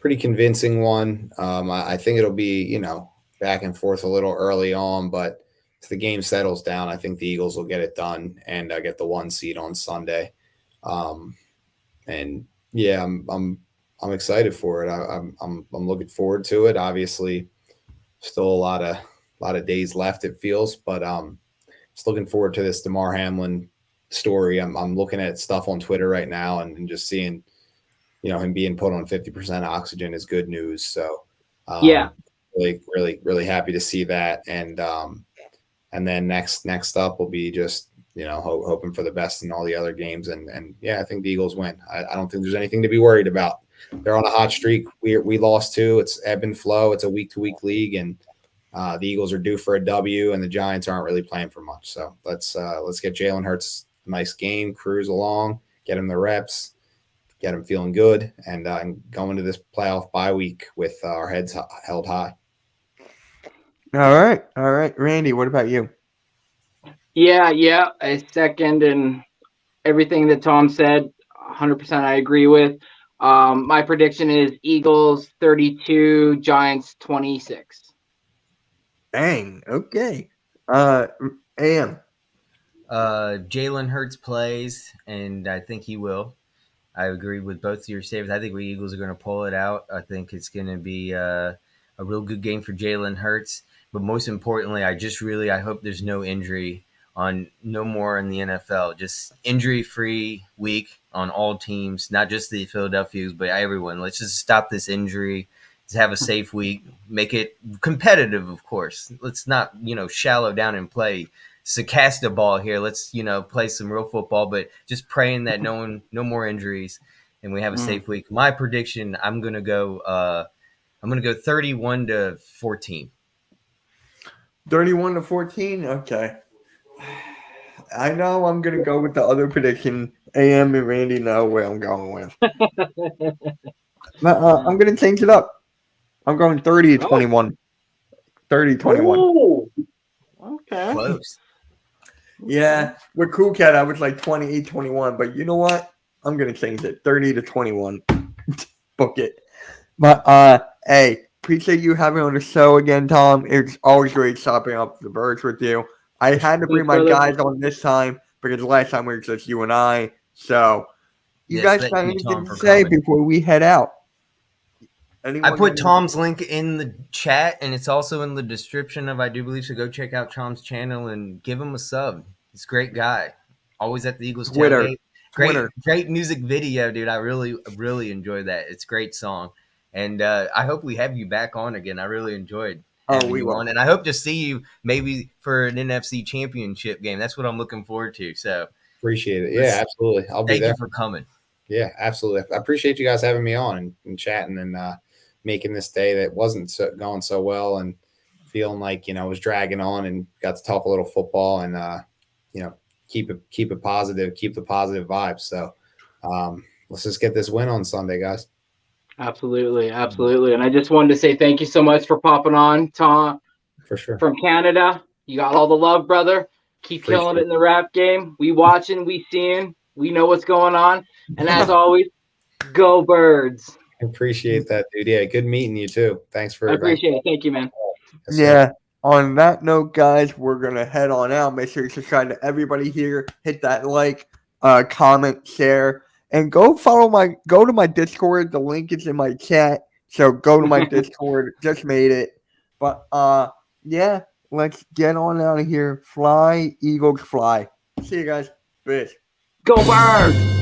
Speaker 4: convincing one. I think it'll be back and forth a little early on, but if the game settles down, I think the Eagles will get it done and get the 1 seed on Sunday. And yeah, I'm excited for it. I'm looking forward to it. Obviously, still a lot of days left. It feels, but just looking forward to this Damar Hamlin story. I'm looking at stuff on Twitter right now and just seeing, him being put on 50% oxygen is good news. So
Speaker 5: Yeah.
Speaker 4: really happy to see that. And then next up will be just, hoping for the best in all the other games. And yeah, I think the Eagles win. I don't think there's anything to be worried about. They're on a hot streak. We lost 2. It's ebb and flow. It's a week-to-week league, and the Eagles are due for a W, and the Giants aren't really playing for much. So let's get Jalen Hurts a nice game, cruise along, get him the reps, get him feeling good, and go into this playoff bye week with our heads held high.
Speaker 2: All right. Randy, what about you?
Speaker 5: Yeah, I second and everything that Tom said. 100% I agree with. My prediction is Eagles 32, Giants 26.
Speaker 2: Dang. Okay. AM.
Speaker 3: Jalen Hurts plays, and I think he will. I agree with both of your statements. I think we Eagles are going to pull it out. I think it's going to be a real good game for Jalen Hurts. But most importantly, I hope there's no injury no more in the NFL. Just injury-free week on all teams, not just the Philadelphia's, but everyone. Let's just stop this injury. Let's have a safe week. Make it competitive, of course. Let's not, shallow down and play Sakasta ball here. Let's, play some real football, but just praying that no more injuries and we have a safe week. My prediction, I'm going to go 31-14.
Speaker 2: 31-14. Okay. I know I'm gonna go with the other prediction. AM and Randy know where I'm going with. I'm gonna change it up. I'm going 30-21. 30-21.
Speaker 5: Oh, okay.
Speaker 3: Close.
Speaker 2: Yeah, with Cool Cat, I was like 28-21, but you know what? I'm gonna change it. 30-21. Book it. But hey, appreciate you having on the show again, Tom. It's always great chopping up the birds with you. I had to bring my guys on this time because last time we were just you and I. So, you guys got anything to say before we head out?
Speaker 3: I put Tom's link in the chat, and it's also in the description of I Do Believe. So go check out Tom's channel and give him a sub. He's a great guy. Always at the Eagles tailgate. Great music video, dude. I really enjoyed that. It's a great song, and I hope we have you back on again. I really enjoyed.
Speaker 2: We will.
Speaker 3: And I hope to see you maybe for an NFC Championship game. That's what I'm looking forward to. So
Speaker 4: appreciate it. Yeah, absolutely. I'll be there.
Speaker 3: Thank you for coming.
Speaker 4: Yeah, absolutely. I appreciate you guys having me on and chatting and making this day that wasn't going so well and feeling like, was dragging on and got to talk a little football and, keep it positive, keep the positive vibes. So let's just get this win on Sunday, guys.
Speaker 5: Absolutely. And I just wanted to say thank you so much for popping on, Tom.
Speaker 4: For sure.
Speaker 5: From Canada. You got all the love, brother. Keep killing it in the rap game. We watching, we seeing, we know what's going on. And as always, go Birds.
Speaker 4: Appreciate that, dude. Yeah, good meeting you too. Thanks for
Speaker 5: I appreciate it. Thank you, man.
Speaker 2: Yeah. On that note, guys, we're gonna head on out. Make sure you subscribe to everybody here. Hit that like, comment, share. And go to my Discord. The link is in my chat. So go to my Discord. Just made it. But yeah, let's get on out of here. Fly, Eagles, fly. See you guys. Peace.
Speaker 5: Go Birds!